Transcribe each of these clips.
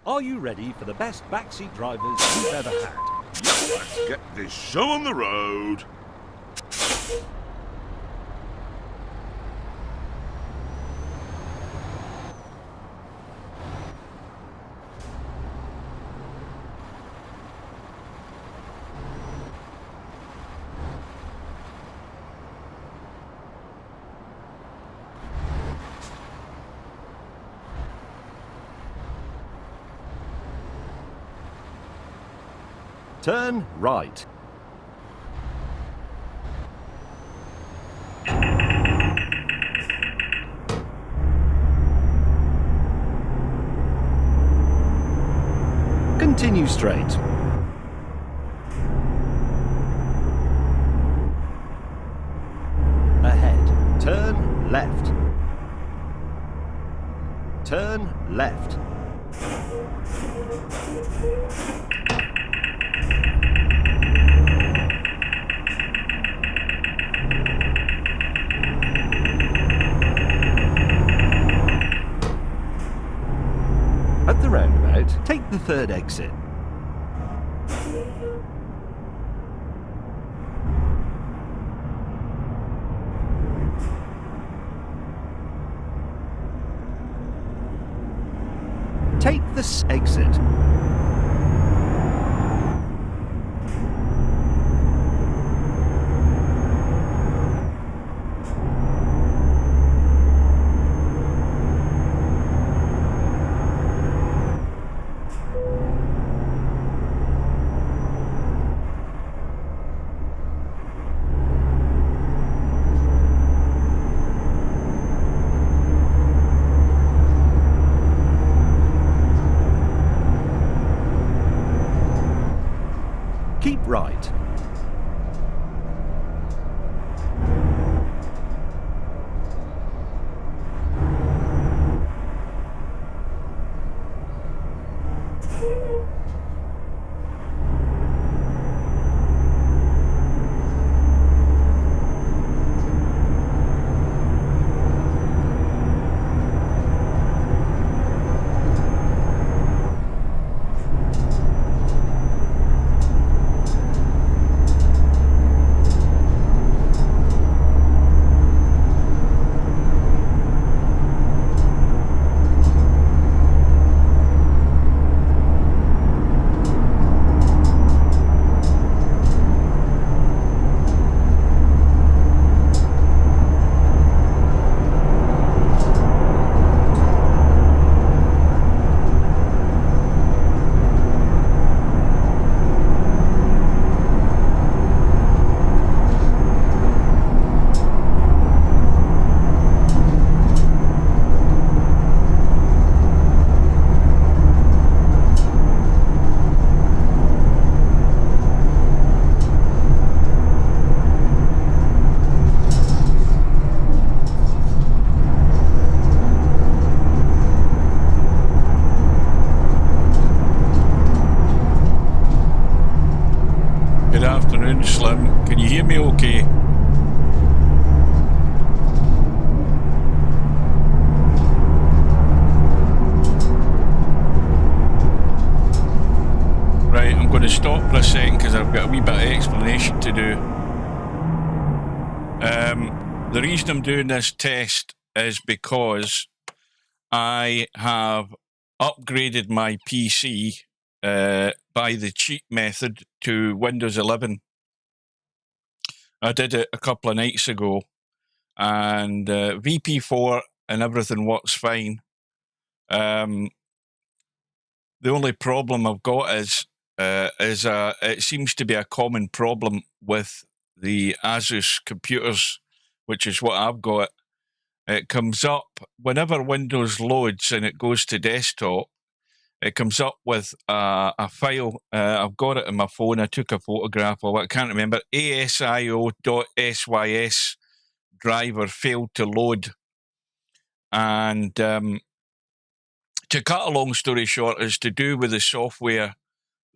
Are you ready for the best backseat drivers you've ever had? Let's get this show on the road. Turn right. Continue straight. Ahead, turn left. Turn left. At the roundabout, take the third exit. Take this exit. Keep right. Slim, can you hear me okay? Right, I'm going to stop for a second because I've got a wee bit of explanation to do. The reason I'm doing this test is because I have upgraded my PC by the cheat method to Windows 11. I did it a couple of nights ago, and VP4 and everything works fine. The only problem I've got is it seems to be a common problem with the Asus computers, which is what I've got. It comes up whenever Windows loads and it goes to desktop. It comes up with a file. I've got it on my phone. I took a photograph of it. I can't remember. ASIO.sys driver failed to load. And to cut a long story short, is to do with the software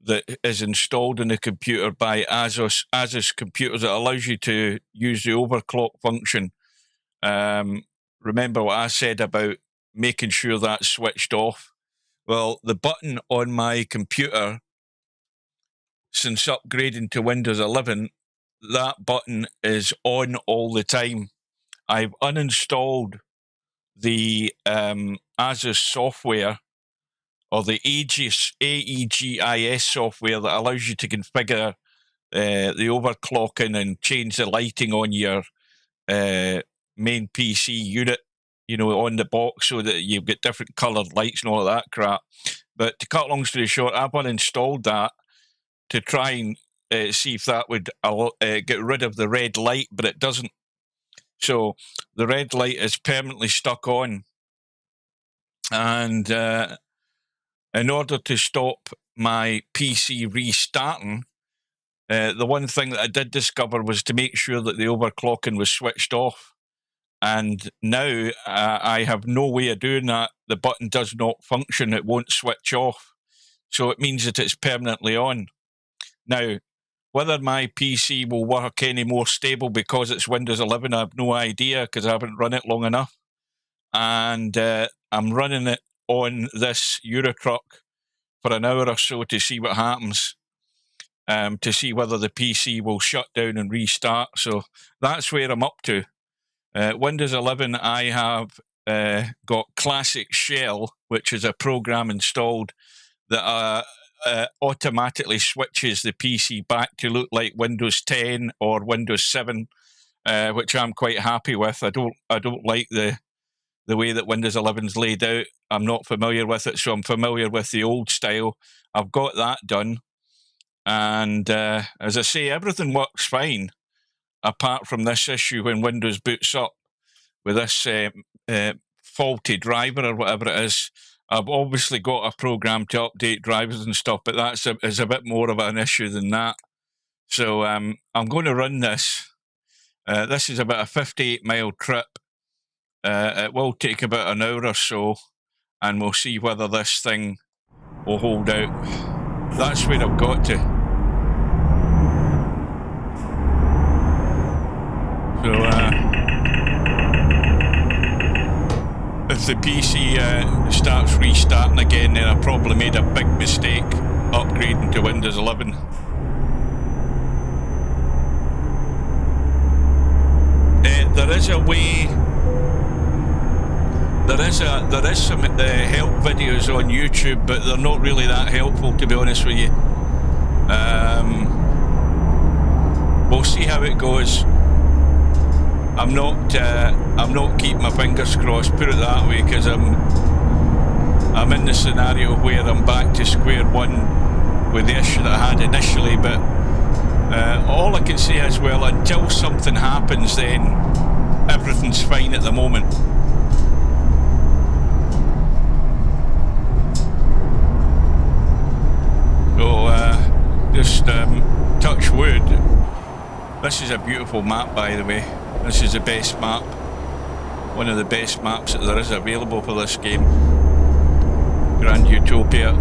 that is installed in the computer by Asus computers. It allows you to use the overclock function. Remember what I said about making sure that's switched off. Well, the button on my computer, since upgrading to Windows 11, that button is on all the time. I've uninstalled the ASUS software, or the AEGIS software that allows you to configure the overclocking and change the lighting on your main PC unit, you know, on the box, so that you've got different coloured lights and all of that crap. But to cut a long story short, I've uninstalled that to try and see if that would get rid of the red light, but it doesn't. So the red light is permanently stuck on. And in order to stop my PC restarting, the one thing that I did discover was to make sure that the overclocking was switched off. And now I have no way of doing that. The button does not function. It won't switch off. So it means that it's permanently on. Now, whether my PC will work any more stable because it's Windows 11, I have no idea, because I haven't run it long enough. And I'm running it on this Eurotruck for an hour or so to see what happens, to see whether the PC will shut down and restart. So that's where I'm up to. Windows 11, I have got Classic Shell, which is a program installed that automatically switches the PC back to look like Windows 10 or Windows 7, which I'm quite happy with. I don't like the way that Windows 11's laid out. I'm not familiar with it, so I'm familiar with the old style. I've got that done, and as I say, everything works fine, apart from this issue when Windows boots up with this faulty driver or whatever it is. I've obviously got a program to update drivers and stuff, but that's is a bit more of an issue than that. So I'm going to run this. This is about a 58-mile trip. It will take about an hour or so, and we'll see whether this thing will hold out. That's where I've got to. So if the PC starts restarting again, then I probably made a big mistake upgrading to Windows 11. There is a way. There is some help videos on YouTube, but they're not really that helpful, to be honest with you. We'll see how it goes. I'm not keeping my fingers crossed, put it that way, because I'm in the scenario where I'm back to square one with the issue that I had initially. But all I can say is, well, until something happens, then everything's fine at the moment. So just touch wood. This is a beautiful map, by the way. This is the best map, one of the best maps that there is available for this game. Grand Utopia.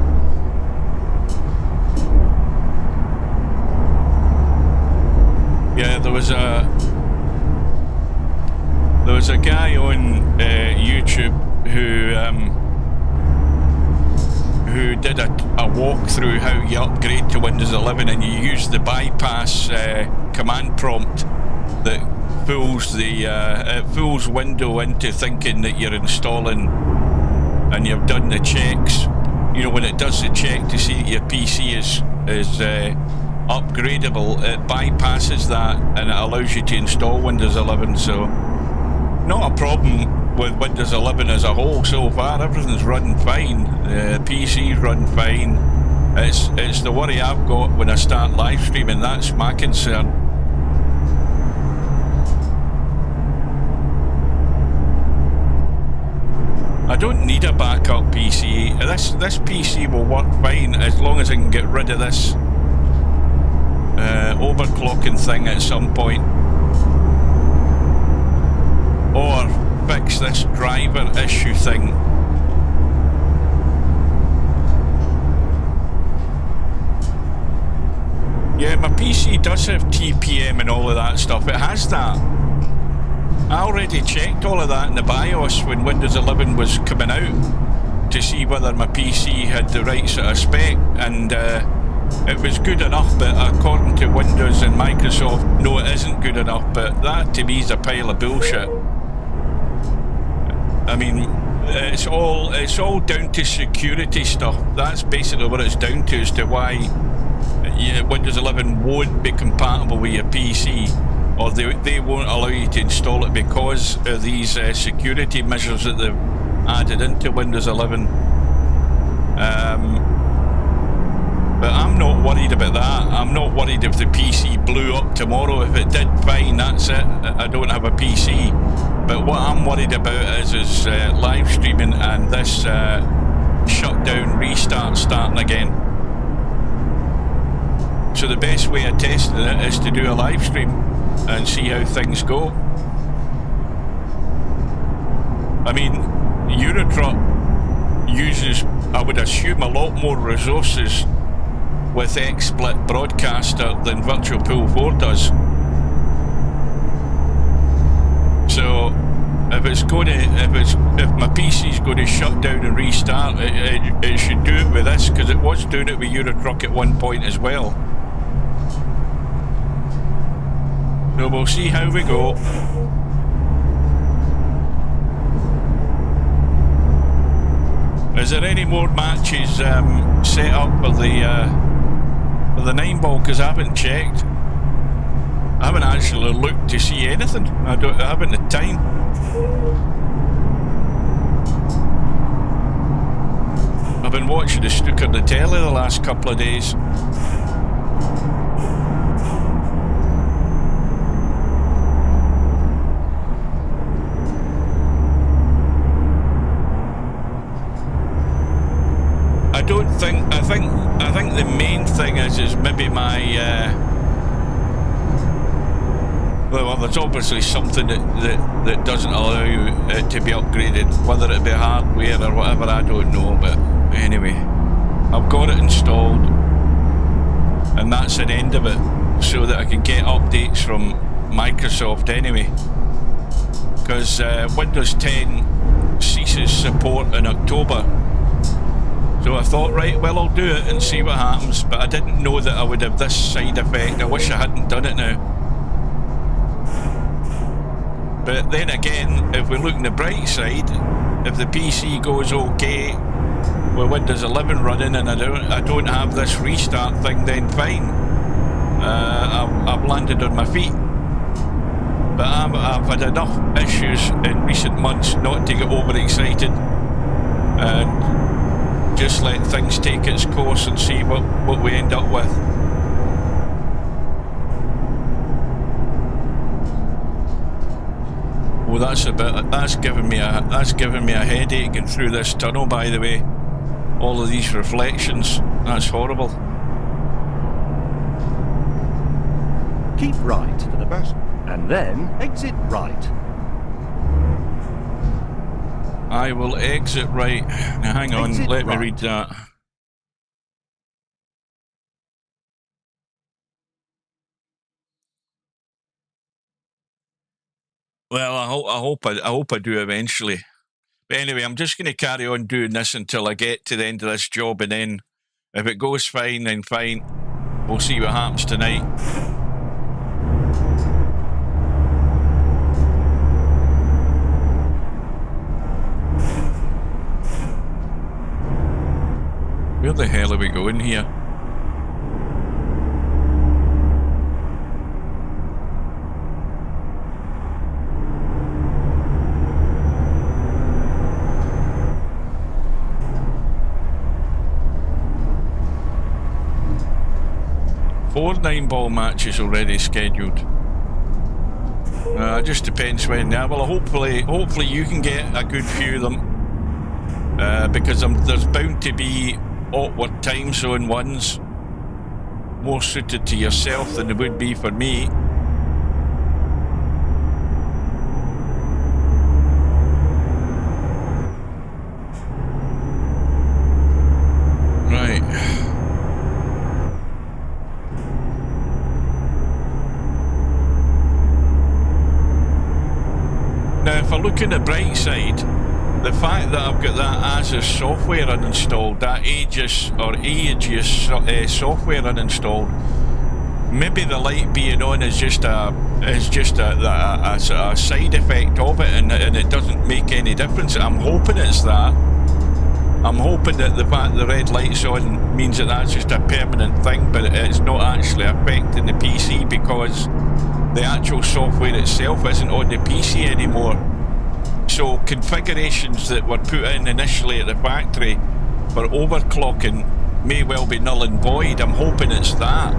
Yeah, there was a guy on YouTube who did a walkthrough how you upgrade to Windows 11, and you use the bypass command prompt that fools Windows into thinking that you're installing and you've done the checks. You know, when it does the check to see that your PC is upgradable, it bypasses that and it allows you to install Windows 11. So not a problem with Windows 11 as a whole so far. Everything's running fine. PC's run fine. It's the worry I've got when I start live streaming. That's my concern. I don't need a backup PC. This PC will work fine as long as I can get rid of this overclocking thing at some point, or fix this driver issue thing. Yeah, my PC does have TPM and all of that stuff. It has that. I already checked all of that in the BIOS when Windows 11 was coming out. to see whether my PC had the right sort of spec, and it was good enough, but according to Windows and Microsoft, no, it isn't good enough. But that to me is a pile of bullshit. I mean, it's all down to security stuff. That's basically what it's down to, as to why Windows 11 won't be compatible with your PC, or they won't allow you to install it because of these security measures that they've added into Windows 11. But I'm not worried about that. I'm not worried if the PC blew up tomorrow. If it did, fine, that's it. I don't have a PC. But what I'm worried about is live streaming and this shutdown restart starting again. So the best way of testing it is to do a live stream and see how things go. I mean, Eurotruck uses, I would assume, a lot more resources with XSplit Broadcaster than Virtual Pool 4 does. So if my PC's going to shut down and restart, it should do it with this, because it was doing it with Eurotruck at one point as well. So we'll see how we go. Is there any more matches set up for the 9-ball? Because I haven't checked. I haven't actually looked to see anything. I haven't had time. I've been watching the Stuka on the telly the last couple of days. I think the main thing is maybe my well, there's obviously something that doesn't allow it to be upgraded, whether it be hardware or whatever, I don't know. But anyway, I've got it installed, and that's an end of it, so that I can get updates from Microsoft anyway, because Windows 10 ceases support in October. So I thought, right, well, I'll do it and see what happens, but I didn't know that I would have this side effect. I wish I hadn't done it now. But then again, if we look on the bright side, if the PC goes okay with Windows 11 running and I don't have this restart thing, then fine. I've landed on my feet. But I've had enough issues in recent months not to get overexcited and just let things take its course and see what we end up with. Oh, that's giving me a headache going through this tunnel, by the way. All of these reflections, that's horrible. Keep right for the best, and then exit right. I will exit right. Now hang on, let me read that. Well, I hope I do eventually. But anyway, I'm just going to carry on doing this until I get to the end of this job, and then if it goes fine, then fine. We'll see what happens tonight. Where the hell are we going here? Four 9-ball matches already scheduled. It just depends when. Well, hopefully you can get a good few of them, because there's bound to be awkward time zone ones more suited to yourself than it would be for me. Right. Now, if I look on the bright side, the fact that I've got that as a software uninstalled, that Aegis software uninstalled, maybe the light being on is just a side effect of it, and it doesn't make any difference. I'm hoping it's that. I'm hoping that the fact the red light's on means that that's just a permanent thing, but it's not actually affecting the PC because the actual software itself isn't on the PC anymore. So configurations that were put in initially at the factory for overclocking may well be null and void. I'm hoping it's that.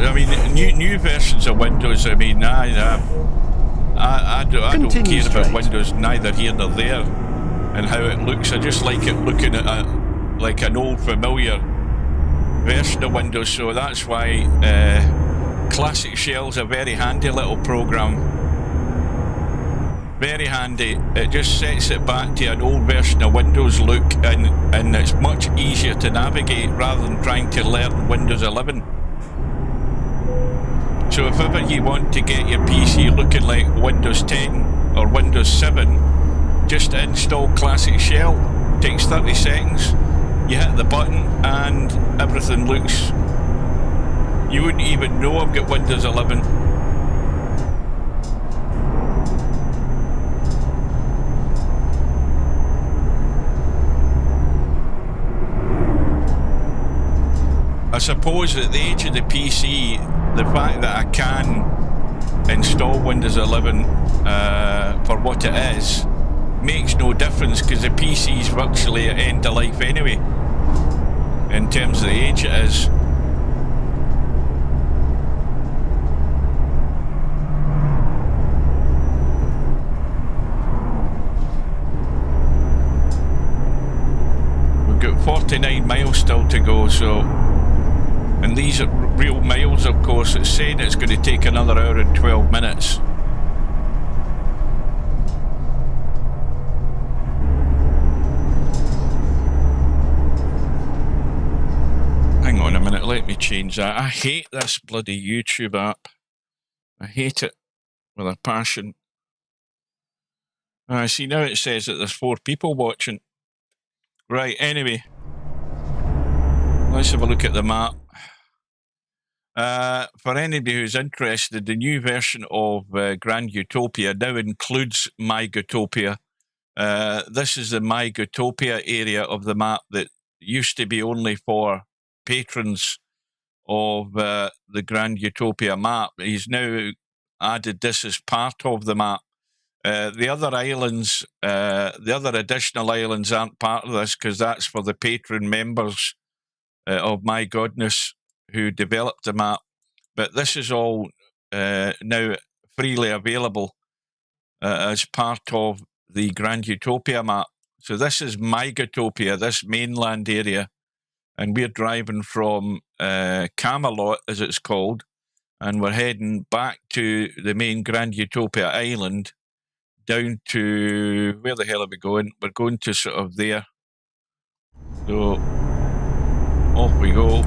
I mean, new versions of Windows. I mean, I don't care about Windows, neither here nor there, and how it looks. I just like it looking at like an old familiar version of Windows. So that's why Classic Shell's a very handy little program. Very handy. It just sets it back to an old version of Windows look, and it's much easier to navigate rather than trying to learn Windows 11. So if ever you want to get your PC looking like Windows 10 or Windows 7, just install Classic Shell. It takes 30 seconds. You hit the button and everything looks... You wouldn't even know I've got Windows 11. I suppose at the age of the PC, the fact that I can install Windows 11 for what it is makes no difference because the PC is virtually at end of life anyway, in terms of the age it is. We've got 49 miles still to go, so... And these are real miles, of course. It's saying it's going to take another hour and 12 minutes. Hang on a minute, let me change that. I hate this bloody YouTube app. I hate it with a passion. I see now it says that there's 4 people watching. Right, anyway. Let's have a look at the map. For anybody who's interested, the new version of Grand Utopia now includes Mygotopia. This is the Mygotopia area of the map that used to be only for patrons of the Grand Utopia map. He's now added this as part of the map. The other islands, the other additional islands aren't part of this because that's for the patron members of My Godness who developed the map, but this is all now freely available as part of the Grand Utopia map. So this is Mygotopia, this mainland area, and we're driving from Camelot, as it's called, and we're heading back to the main Grand Utopia island, down to, where the hell are we going? We're going to sort of there. So, off we go.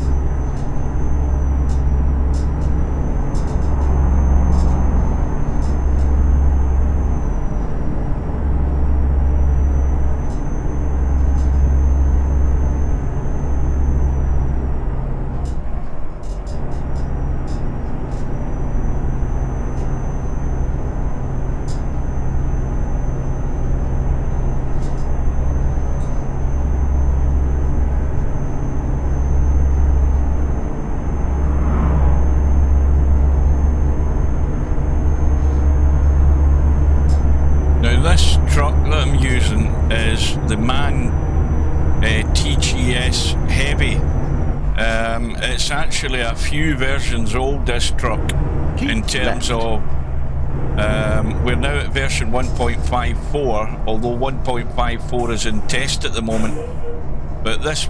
This truck that I'm using is the MAN TGS Heavy. It's actually a few versions old, this truck, in terms of we're now at version 1.54, although 1.54 is in test at the moment. But this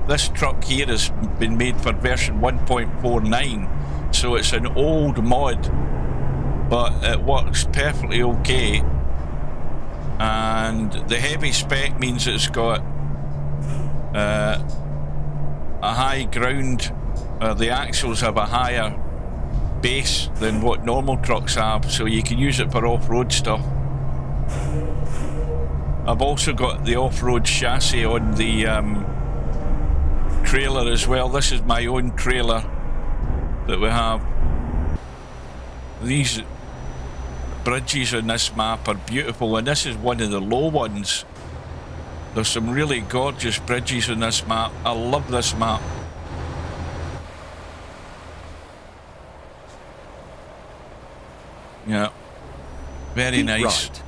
this truck here has been made for version 1.49, so it's an old mod, but it works perfectly okay. and the heavy spec means it's got a high ground. The axles have a higher base than what normal trucks have, so you can use it for off-road stuff. I've also got the off-road chassis on the trailer as well. This is my own trailer that we have. These bridges on this map are beautiful, and this is one of the low ones. There's some really gorgeous bridges on this map. I love this map. Yeah, very Keep nice. right.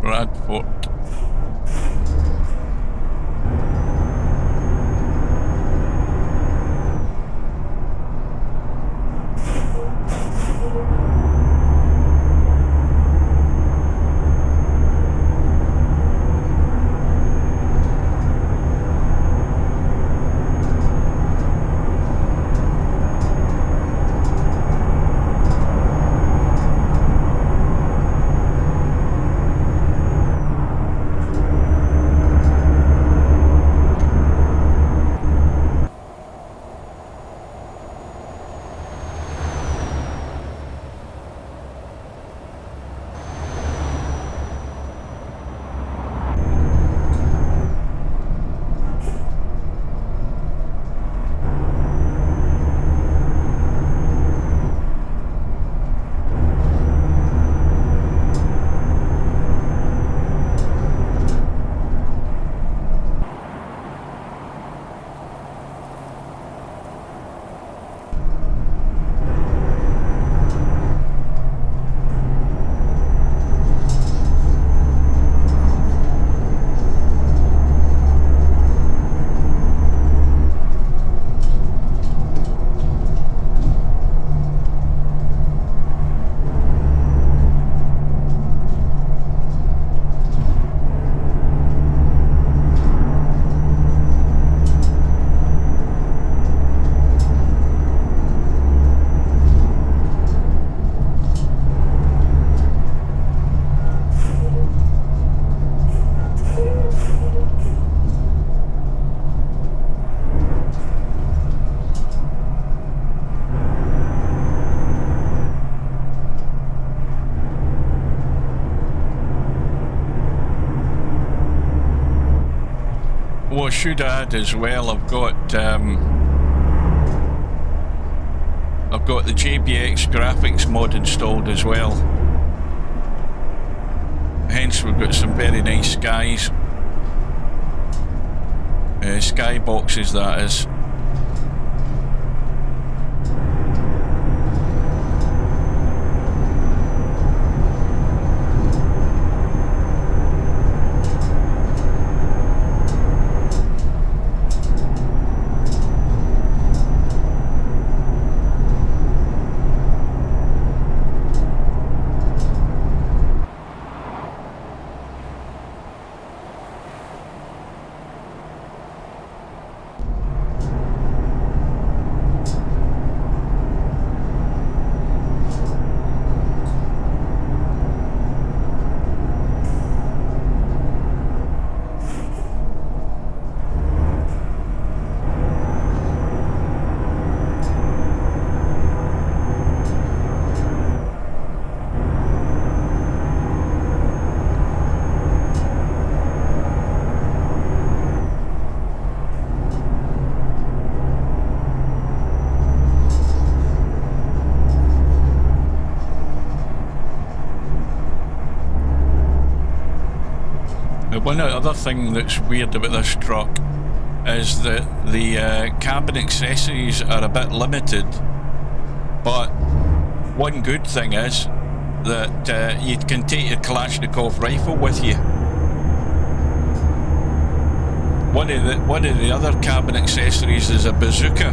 Bradford. What I should add as well, I've got the JBX graphics mod installed as well. Hence we've got some very nice skies. Sky boxes, that is. One other thing that's weird about this truck is that the cabin accessories are a bit limited, but one good thing is that you can take your Kalashnikov rifle with you. One of the other cabin accessories is a bazooka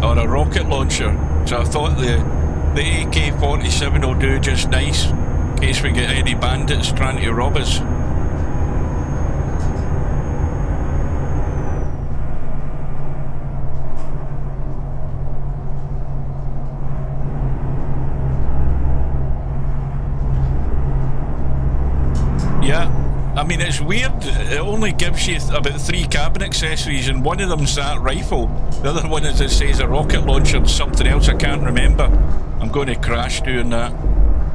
or a rocket launcher, so I thought the AK-47 will do just nice in case we get any bandits trying to rob us. Yeah, I mean, it's weird. It only gives you about 3 cabin accessories, and one of them's that rifle. The other one is, it says, a rocket launcher and something else I can't remember. I'm going to crash doing that.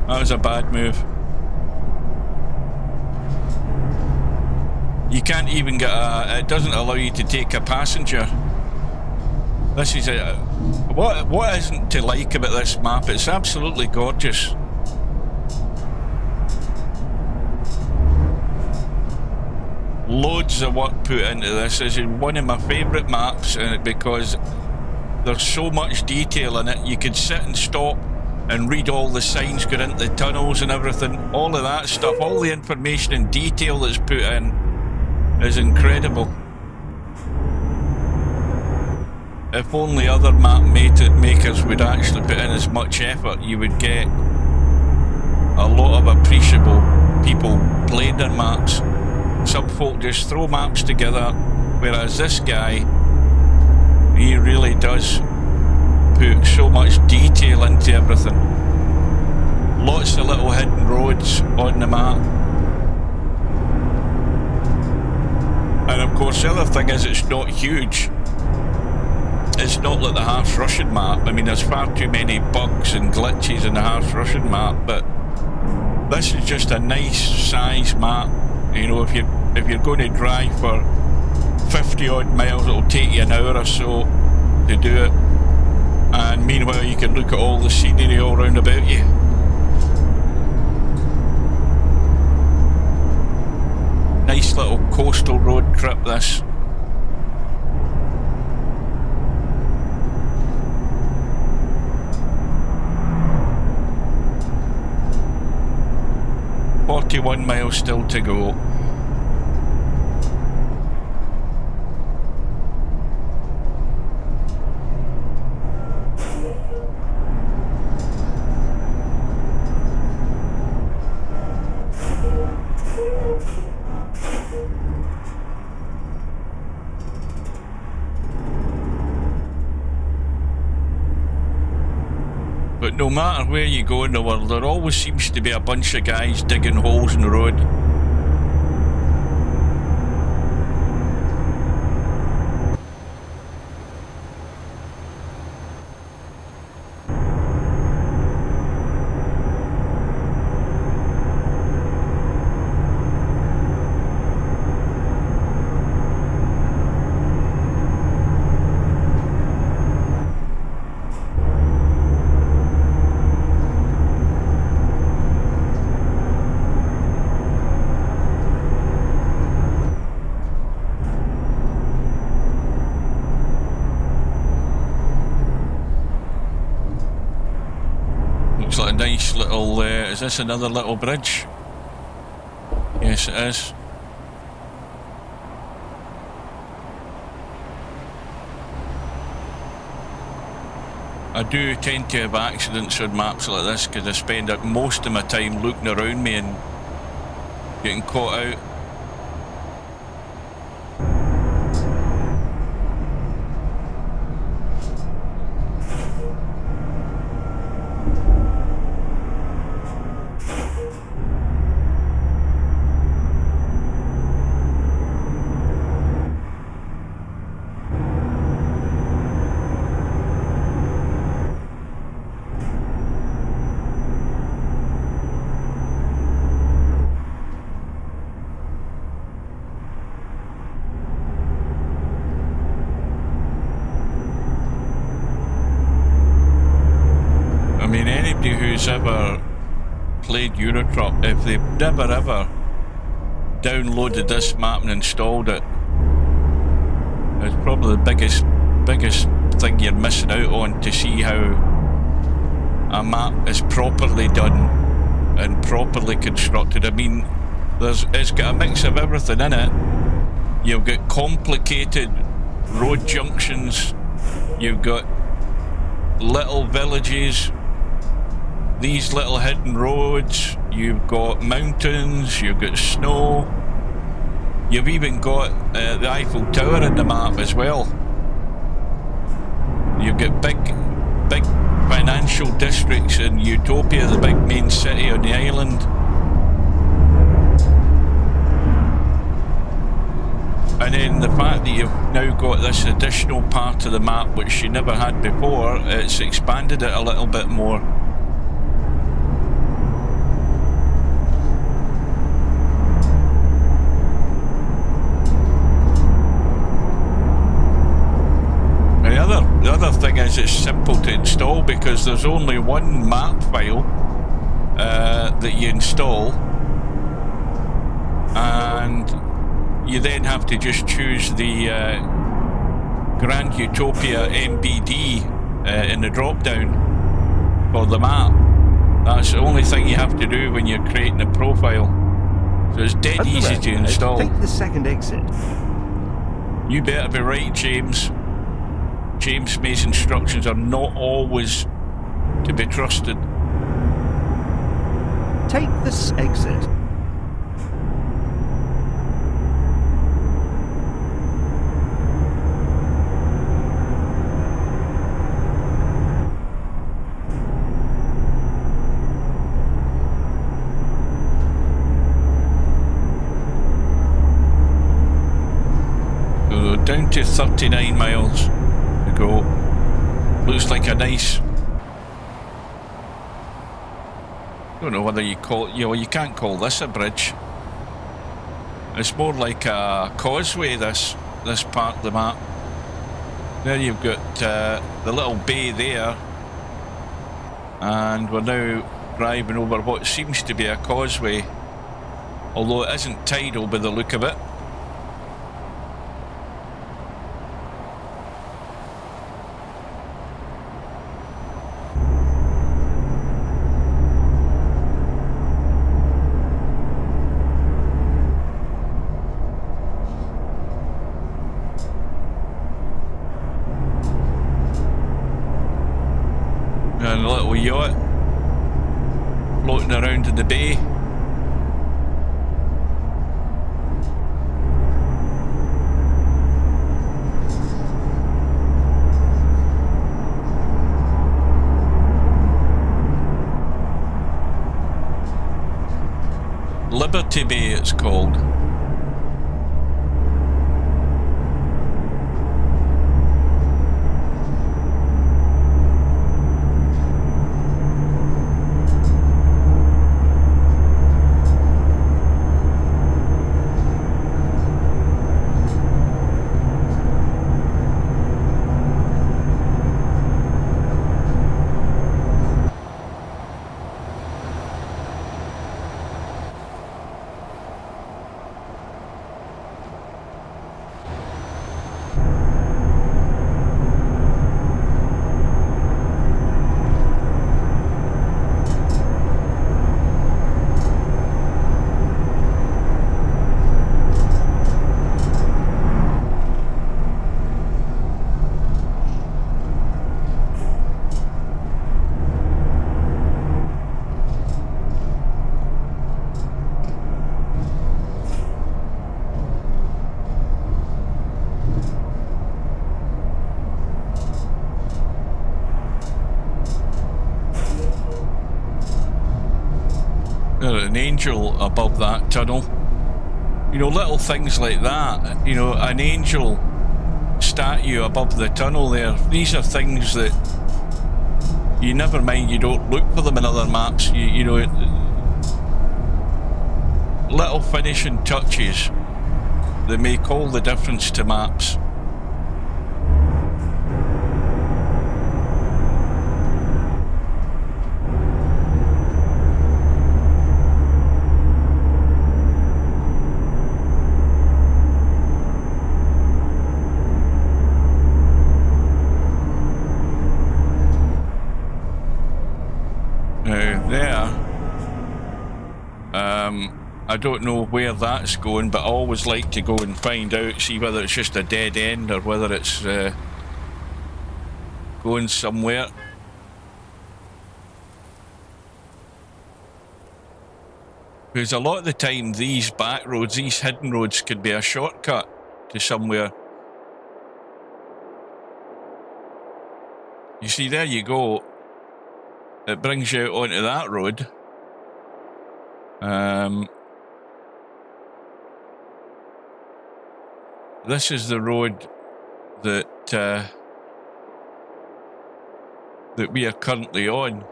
That was a bad move. You can't even get a... It doesn't allow you to take a passenger. This is a... What isn't to like about this map? It's absolutely gorgeous. Loads of work put into this. This is one of my favourite maps, because there's so much detail in it. You could sit and stop and read all the signs going into the tunnels and everything. All of that stuff, all the information and detail that's put in is incredible. If only other map makers would actually put in as much effort, you would get a lot of appreciable people playing their maps. Some folk just throw maps together, whereas this guy, he really does put so much detail into everything. Lots of little hidden roads on the map. And of course the other thing is, it's not huge. It's not like the Harsh Russian map. I mean, there's far too many bugs and glitches in the Harsh Russian map, but this is just a nice size map. You know, if you're going to drive for 50 odd miles, it'll take you an hour or so to do it, and meanwhile you can look at all the scenery all round about you. Nice little coastal road trip, this. "41 miles still to go." But no matter where you go in the world, there always seems to be a bunch of guys digging holes in the road. Like a nice little, is this another little bridge? Yes, it is. I do tend to have accidents on maps like this because I spend most of my time looking around me and getting caught out. Who's ever played Eurotruck, if they've never ever downloaded this map and installed it. It's probably the biggest thing you're missing out on to see how a map is properly done and properly constructed. I mean, it's got a mix of everything in it. You've got complicated road junctions, you've got little villages, these little hidden roads, you've got mountains, you've got snow, you've even got the Eiffel Tower in the map as well. You've got big financial districts in Utopia, the big main city on the island. And then the fact that you've now got this additional part of the map which you never had before, it's expanded it a little bit more. The other thing is it's simple to install because there's only one map file that you install, and you then have to just choose the Grand Utopia MBD in the drop down for the map. That's the only thing you have to do when you're creating a profile. So it's dead easy to install. Take the second exit. You better be right, James. James May's instructions are not always to be trusted. Take this exit. Down to 39 miles to go. Looks like a nice... don't know whether you call it... you can't call this a bridge. It's more like a causeway, this part of the map. There you've got the little bay there. And we're now driving over what seems to be a causeway. Although it isn't tidal by the look of it. And a little yacht floating around in the bay. Liberty Bay it's called. An angel above that tunnel. You know, little things like that. You know, an angel statue above the tunnel there. These are things that you never mind, you don't look for them in other maps. You know, little finishing touches that make all the difference to maps. I don't know where that's going, but I always like to go and find out, see whether it's just a dead end or whether it's going somewhere. Because a lot of the time, these back roads, these hidden roads, could be a shortcut to somewhere. You see, there you go. It brings you out onto that road. This is the road that that we are currently on.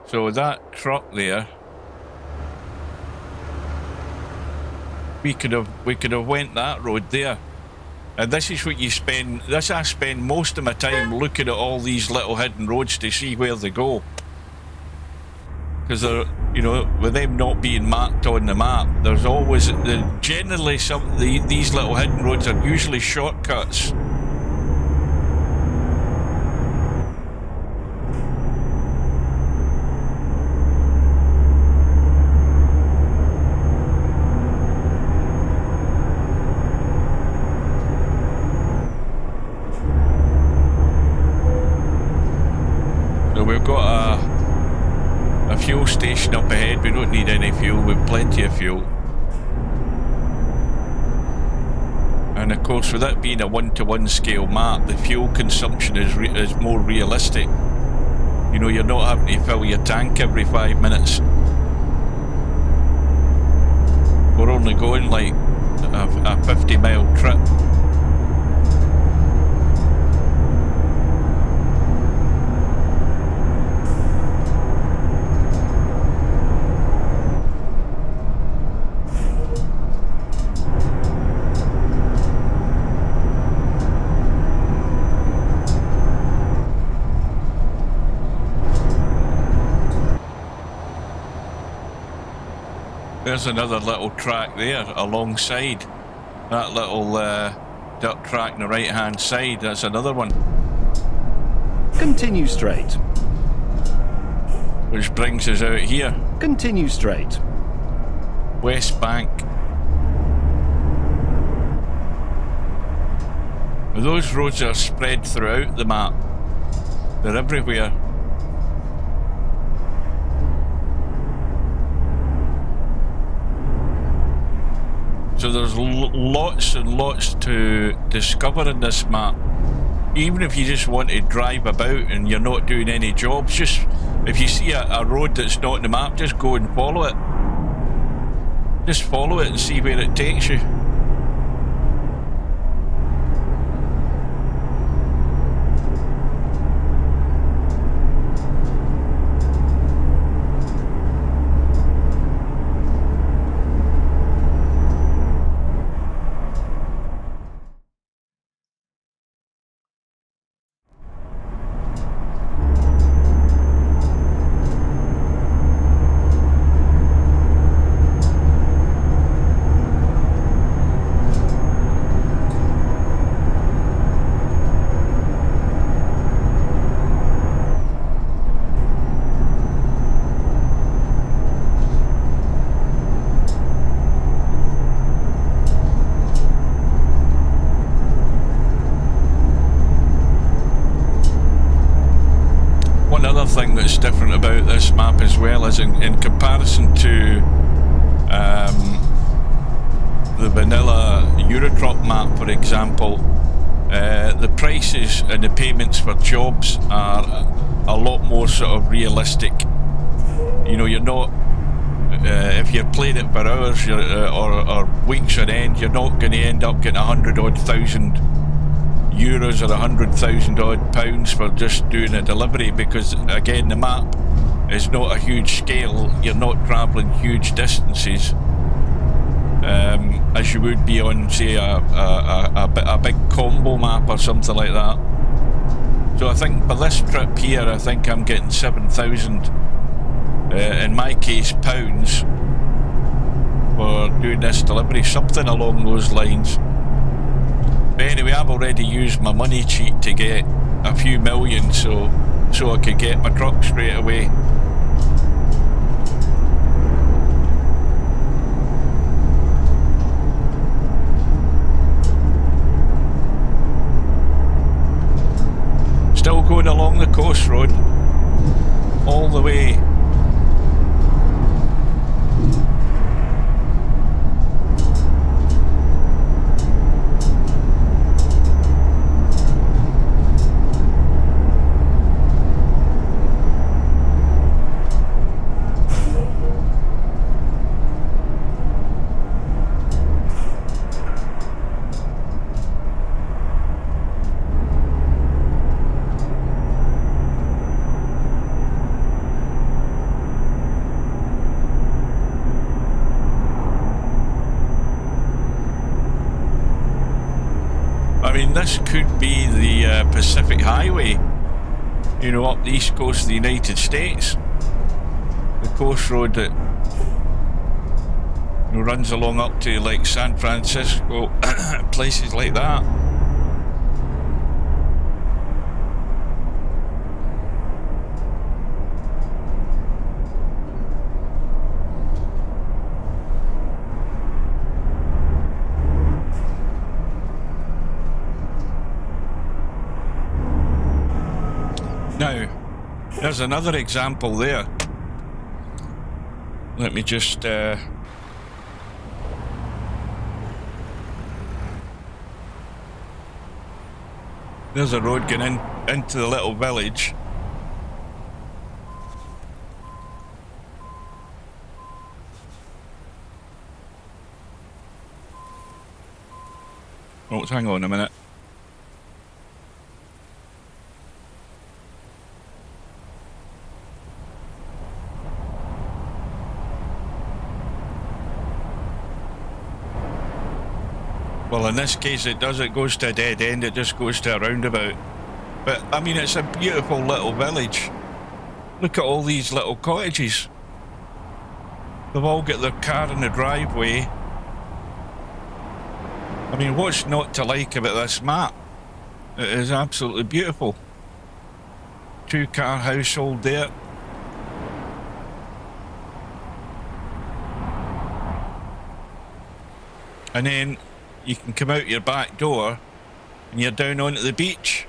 So that truck there, we could have went that road there. And this is what you spend, I spend most of my time looking at all these little hidden roads to see where they go. Because they're, you know, with them not being marked on the map, there's always, generally these little hidden roads are usually shortcuts. We've got a fuel station up ahead. We don't need any fuel, we've plenty of fuel. And of course, with that being a 1-to-1 scale map, the fuel consumption is more realistic. You know, you're not having to fill your tank every 5 minutes. We're only going like a 50-mile trip. There's another little track there alongside that little dirt track on the right hand side. That's another one. Continue straight. Which brings us out here. Continue straight. West Bank. Those roads are spread throughout the map. They're everywhere. So there's lots and lots to discover in this map. Even if you just want to drive about and you're not doing any jobs, just if you see a road that's not in the map, just go and follow it. Just follow it and see where it takes you. Thing that's different about this map as well is in comparison to the vanilla Eurotruck map, for example, the prices and the payments for jobs are a lot more sort of realistic. You know, you're not if you're playing it for hours or weeks on end, you're not going to end up getting 100,000 euros or 100,000 odd pounds for just doing a delivery, because again the map is not a huge scale. You're not travelling huge distances as you would be on, say, a big combo map or something like that. So I think for this trip here, I think I'm getting 7,000 in my case pounds for doing this delivery, something along those lines. But anyway, I've already used my money cheat to get a few million, so I could get my truck straight away. going along the coast road all the way. I mean, this could be the Pacific Highway, you know, up the east coast of the United States. The coast road that, you know, runs along up to like San Francisco, places like that. Now, there's another example there. Let me just there's a road going into the little village. Oh, hang on a minute. Well, in this case it does, it goes to a dead end, it just goes to a roundabout. But, I mean, it's a beautiful little village. Look at all these little cottages. They've all got their car in the driveway. I mean, what's not to like about this map? It is absolutely beautiful. 2-car household there. And then you can come out your back door and you're down onto the beach.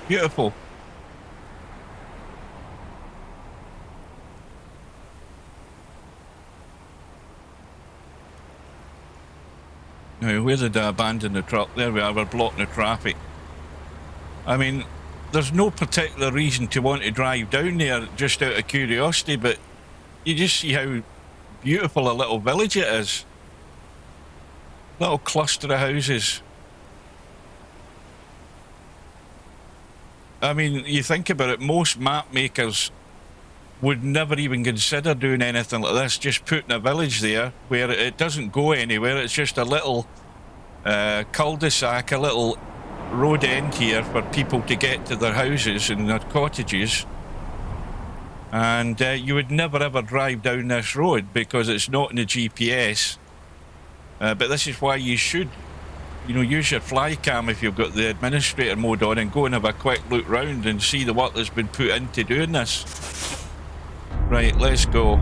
Beautiful. Now, where did I abandon the truck? There we are, we're blocking the traffic. I mean, there's no particular reason to want to drive down there just out of curiosity, but you just see how beautiful a little village it is. Little cluster of houses. I mean, you think about it, most map makers would never even consider doing anything like this, just putting a village there where it doesn't go anywhere. It's just a little cul-de-sac, a little road end here for people to get to their houses and their cottages. And you would never ever drive down this road because it's not in the GPS. But this is why you should, you know, use your fly cam if you've got the administrator mode on and go and have a quick look round and see the work that's been put into doing this. Right, let's go.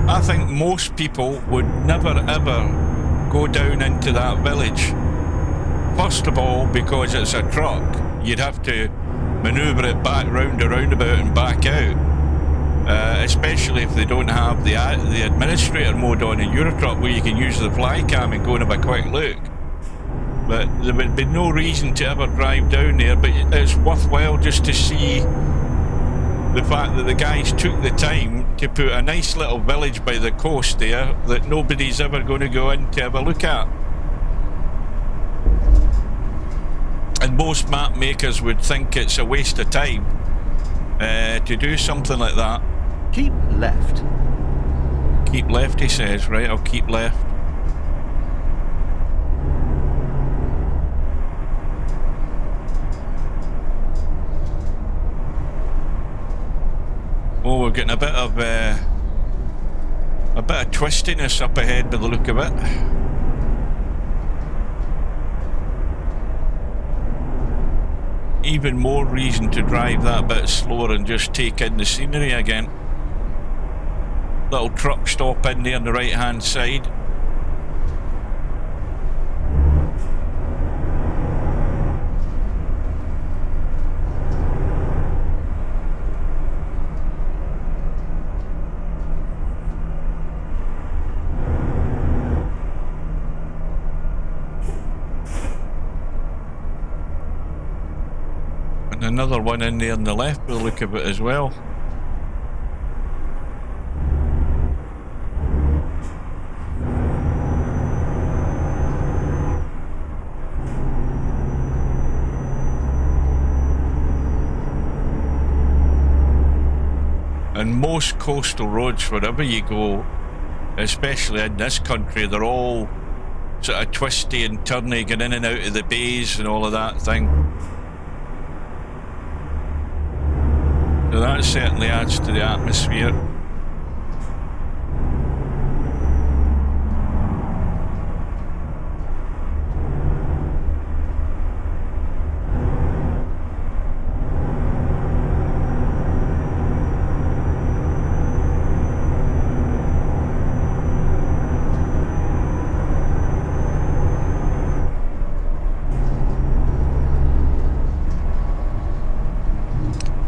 I think most people would never ever go down into that village. First of all, because it's a truck, you'd have to manoeuvre it back round a roundabout and back out. Especially if they don't have the administrator mode on in Eurotruck where you can use the fly cam and go and have a quick look. But there would be no reason to ever drive down there, but it's worthwhile just to see the fact that the guys took the time to put a nice little village by the coast there that nobody's ever going to go in to have a look at. And most map makers would think it's a waste of time to do something like that. Keep left. Keep left, he says. Right, I'll keep left. Oh, we're getting a bit of twistiness up ahead by the look of it. even more reason to drive that bit slower and just take in the scenery again. Little truck stop in there on the right hand side. And another one in there on the left by the look of it as well. And most coastal roads, wherever you go, especially in this country, they're all sort of twisty and turny, getting in and out of the bays and all of that thing. So that certainly adds to the atmosphere.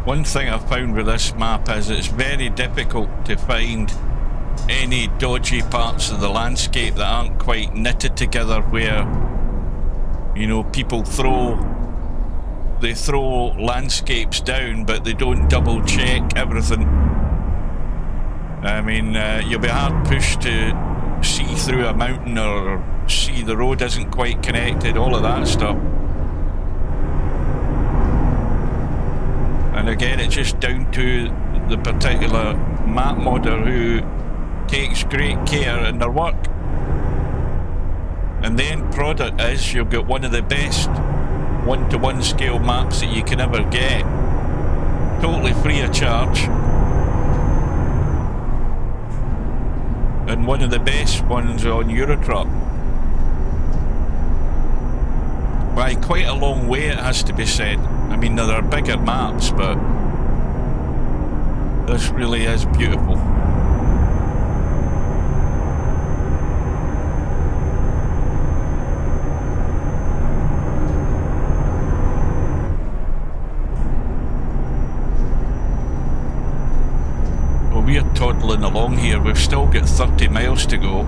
One thing I've found with this map is it's very difficult to find any dodgy parts of the landscape that aren't quite knitted together, where, you know, people throw landscapes down but they don't double check everything. I mean, you'll be hard pushed to see through a mountain or see the road isn't quite connected, all of that stuff. And again, it's just down to the particular map modder who takes great care in their work. And the end product is you'll get one of the best one-to-one scale maps that you can ever get, totally free of charge, and one of the best ones on Eurotruck. By quite a long way, it has to be said. I mean, there are bigger maps, but this really is beautiful. Well, we're toddling along here. We've still got 30 miles to go.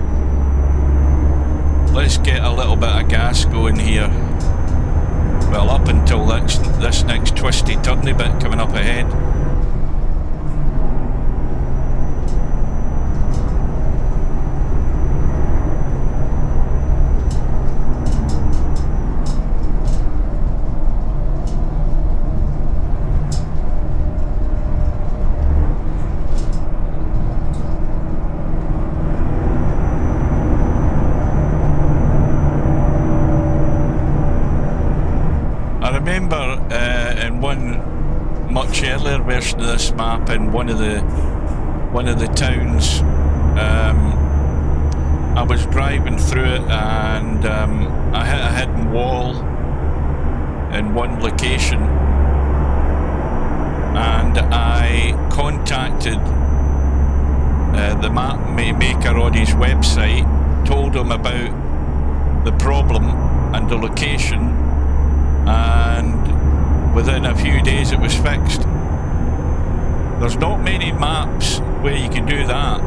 Let's get a little bit of gas going here. Well, up until this next twisty turny bit coming up ahead. Much earlier version of this map, in one of the towns, I was driving through it and I hit a hidden wall in one location, and I contacted the map maker on his website, told him about the problem and the location, and within a few days it was fixed. There's not many maps where you can do that.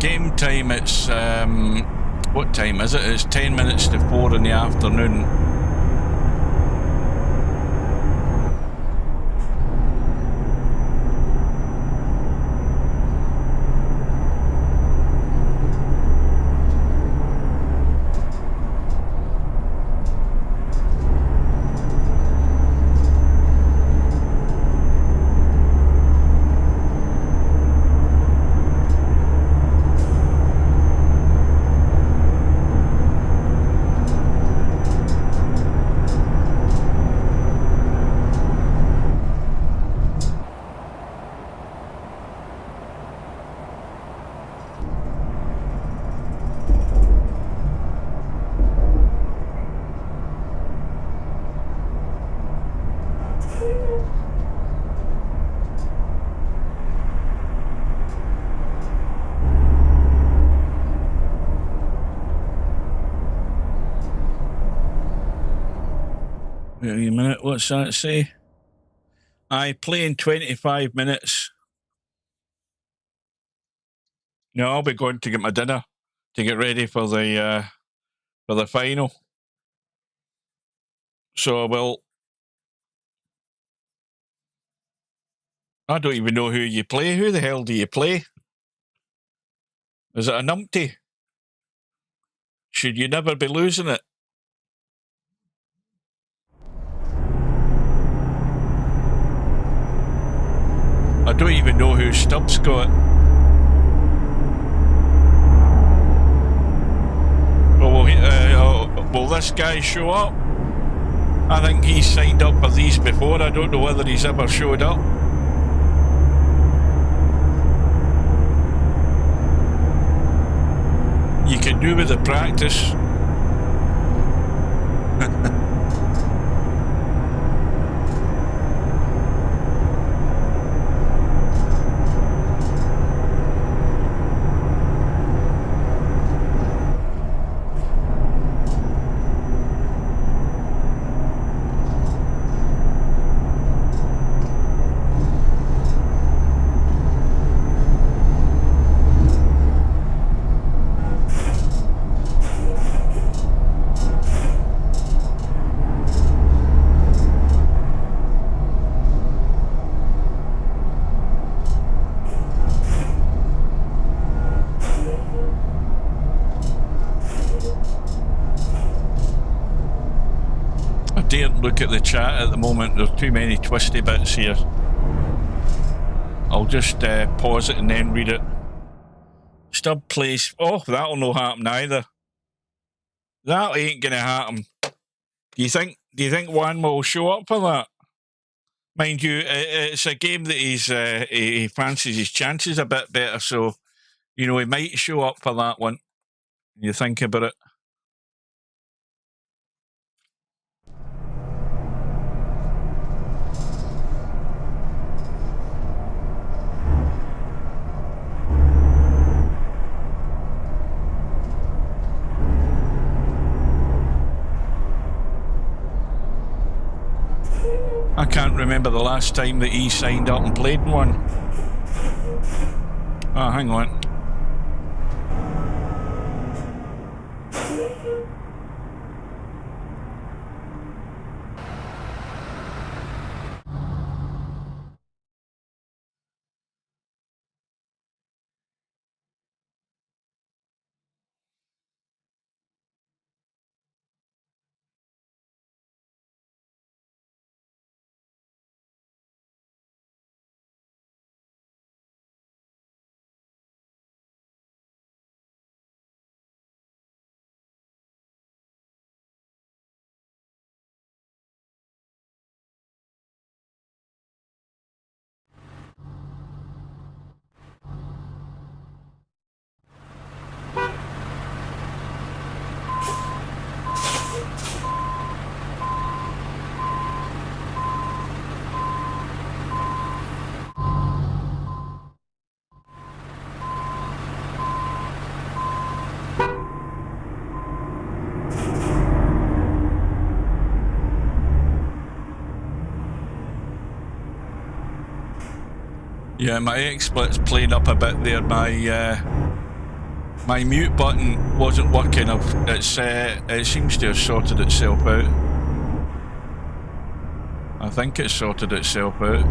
game time, it's what time is it? It's 10 minutes to 4 in the afternoon. Wait a minute, what's that say? I play in 25 minutes. No, I'll be going to get my dinner to get ready for the final. So, well, I don't even know who you play. Who the hell do you play? Is it a numpty? Should you never be losing it? I don't even know who Stubbs got. Will this guy show up? I think he's signed up for these before. I don't know whether he's ever showed up. You can do with the practice. Look at the chat at the moment. There's too many twisty bits here. I'll just pause it and then read it. Stub plays. Oh, that'll no happen either. That ain't gonna happen. Do you think Juan will show up for that? Mind you, it's a game that he fancies his chances a bit better, so you know he might show up for that one. You think about it. I can't remember the last time that he signed up and played one. Oh, hang on. Yeah, my XSplit's playing up a bit there. My My mute button wasn't working. It seems to have sorted itself out. I think it sorted itself out.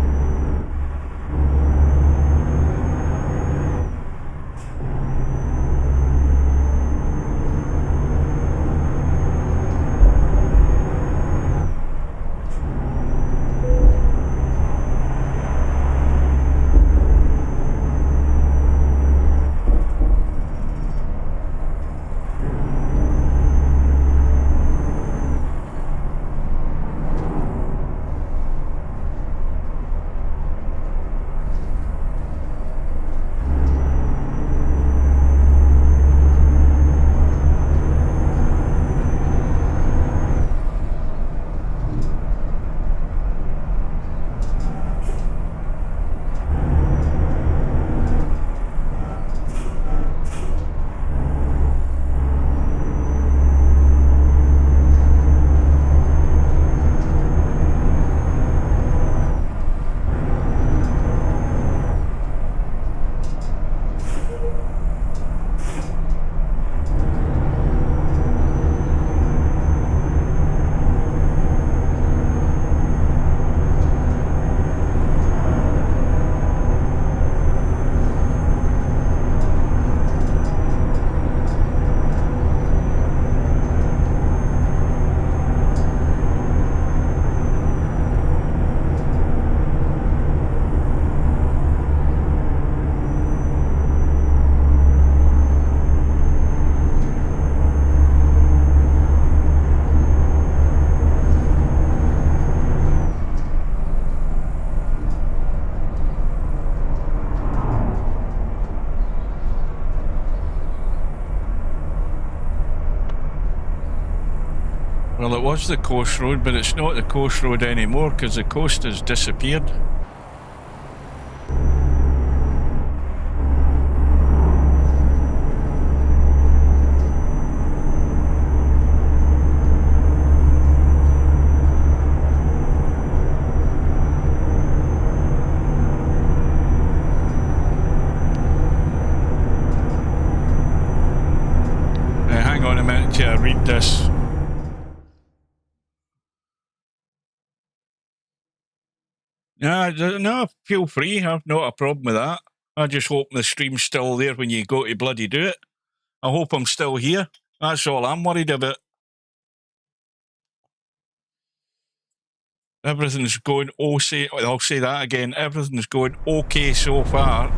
Well, it was the coast road, but it's not the coast road anymore because the coast has disappeared. Hang on a minute till I read this. No, feel free. I've not a problem with that. I just hope the stream's still there when you go to bloody do it. I hope I'm still here. That's all I'm worried about. Everything's going I'll say that again. Everything's going okay so far.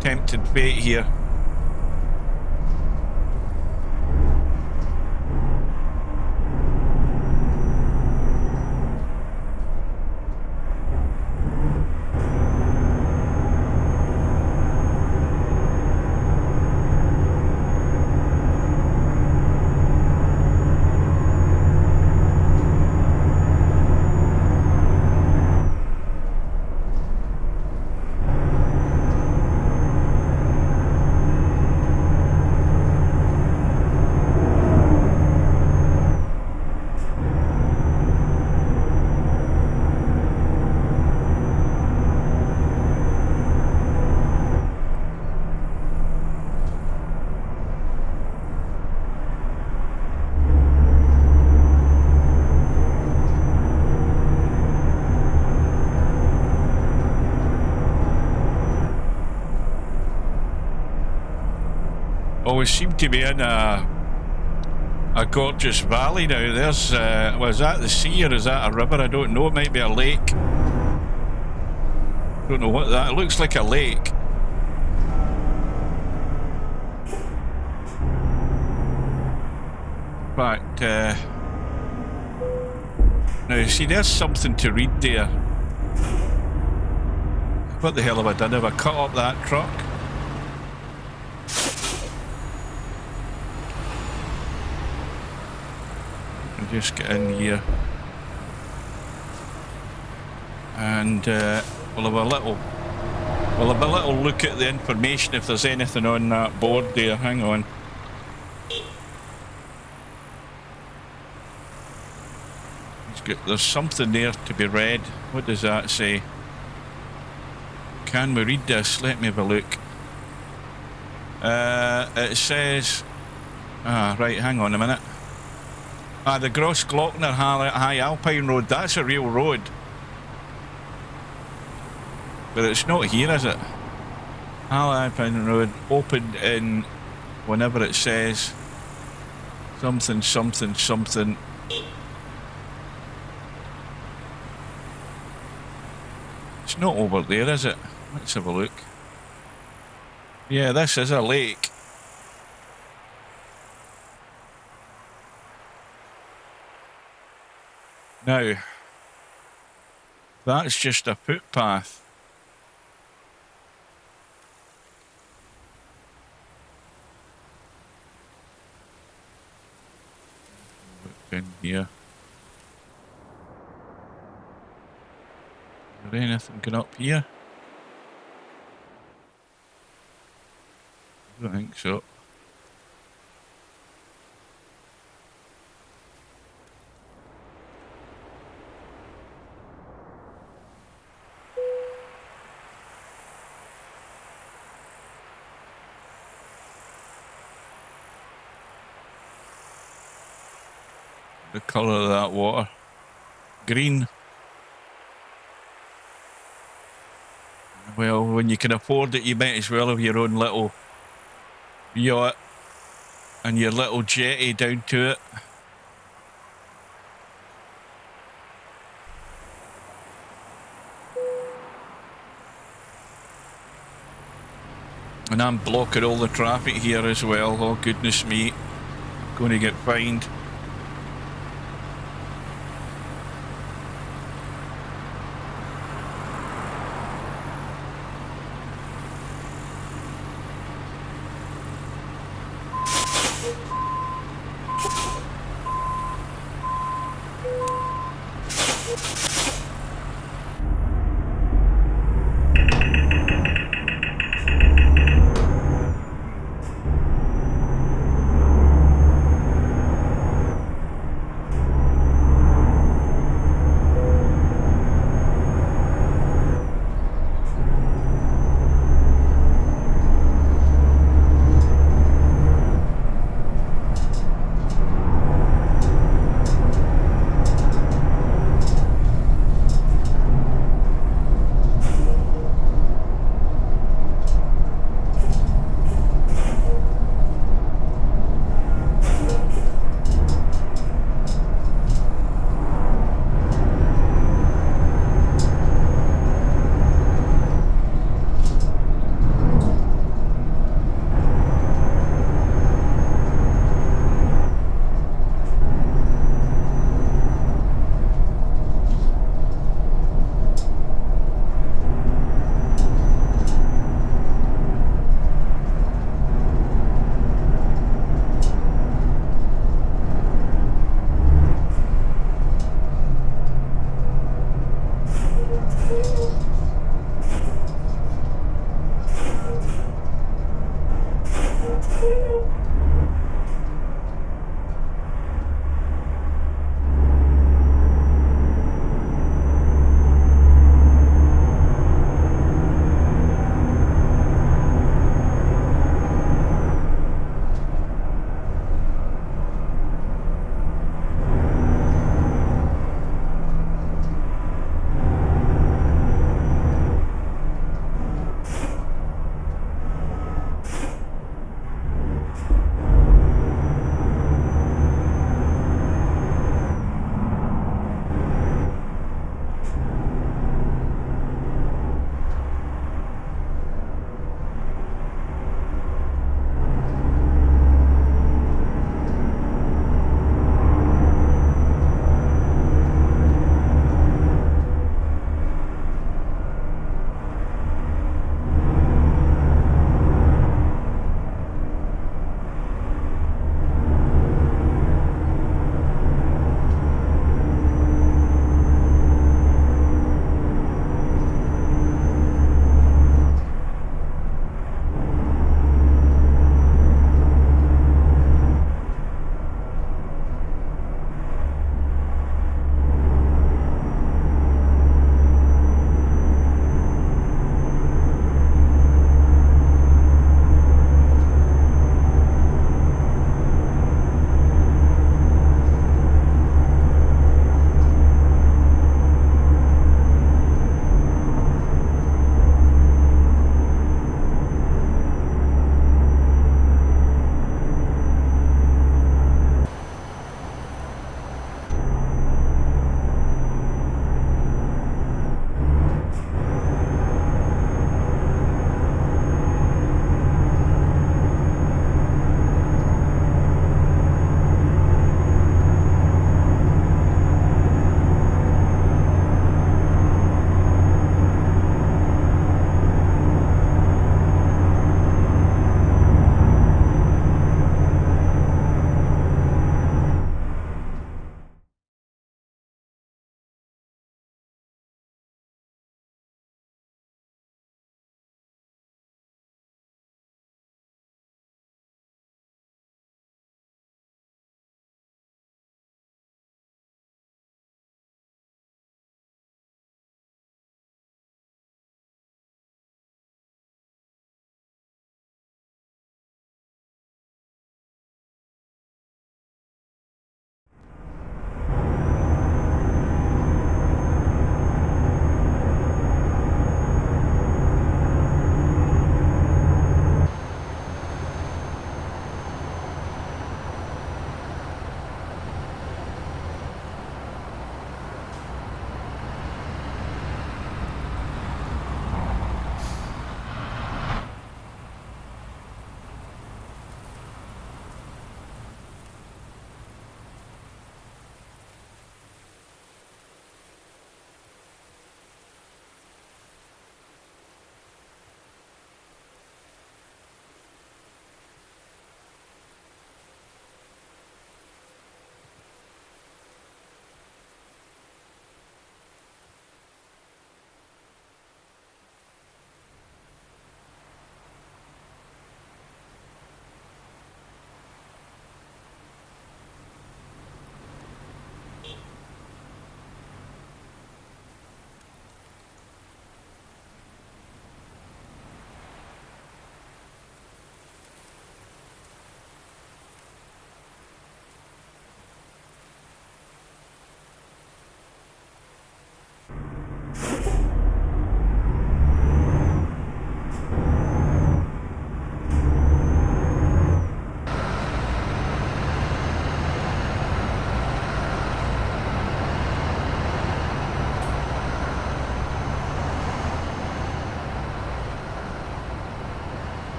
Tempted fate here. We seem to be in a gorgeous valley now. There's was that the sea or is that a river? I don't know. It might be a lake. Don't know what that. It looks like a lake. But now you see, there's something to read there. What the hell have I done? Have I cut up that truck? Just get in here and we'll have a little look at the information if there's anything on that board there. Hang on. There's something there to be read. What does that say? Can we read this? Let me have a look. It says... right, hang on a minute. The Grossglockner High Alpine Road, that's a real road. But it's not here, is it? High Alpine Road, opened in whenever it says something, something, something. It's not over there, is it? Let's have a look. Yeah, this is a lake. Now, that's just a footpath. Look in here. Is there anything going up here? I don't think so. The colour of that water. Green. Well, when you can afford it, you might as well have your own little yacht and your little jetty down to it. And I'm blocking all the traffic here as well. Oh, goodness me. Going to get fined.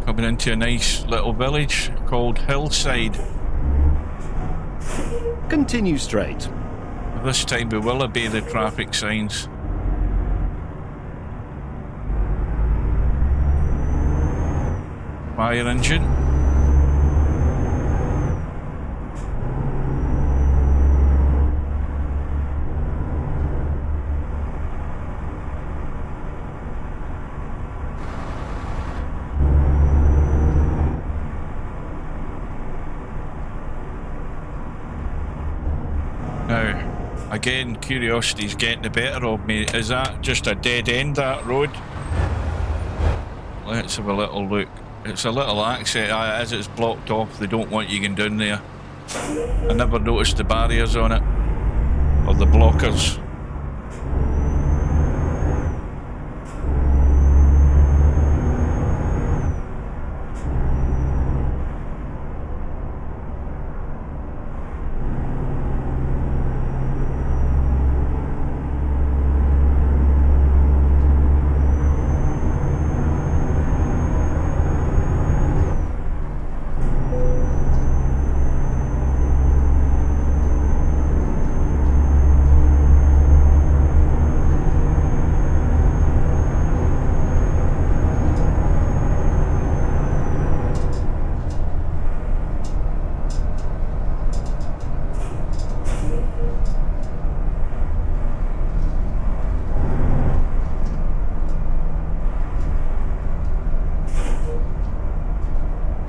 Coming into a nice little village called Hillside. Continue straight. This time we will obey the traffic signs. Fire engine. Now, again, curiosity's getting the better of me. Is that just a dead end, that road? Let's have a little look. It's a little access, as it's blocked off. They don't want you going down there. I never noticed the barriers on it, or the blockers.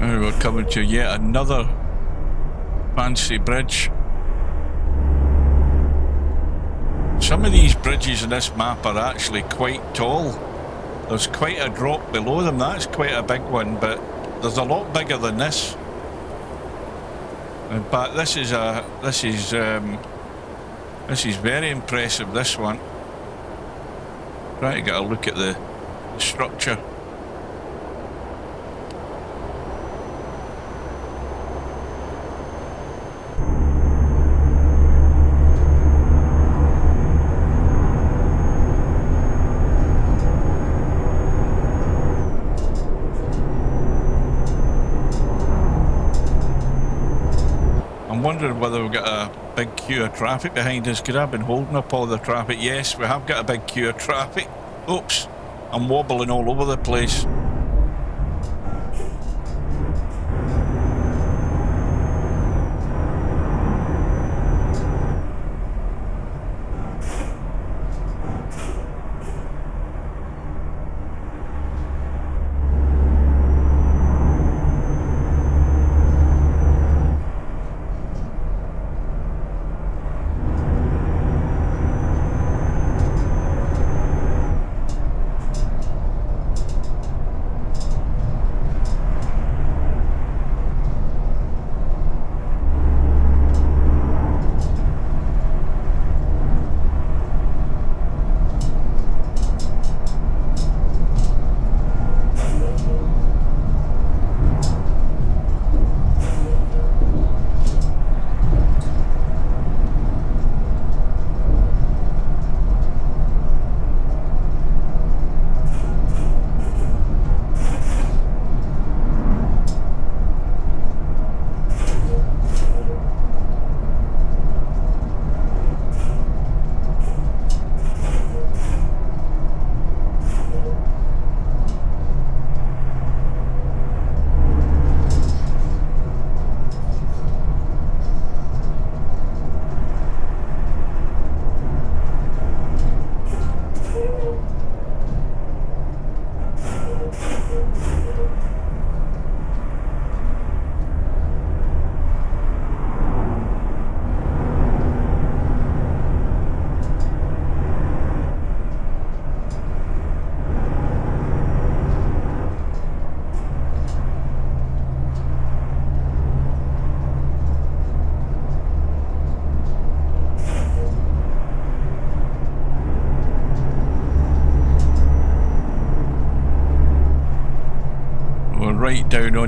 We're coming to yet another fancy bridge. Some of these bridges in this map are actually quite tall. There's quite a drop below them. That's quite a big one, but there's a lot bigger than this. In fact, this is very impressive, this one. Try to get a look at the structure. I'm wondering whether we've got a big queue of traffic behind us. Could I have been holding up all the traffic? Yes, we have got a big queue of traffic. Oops, I'm wobbling all over the place.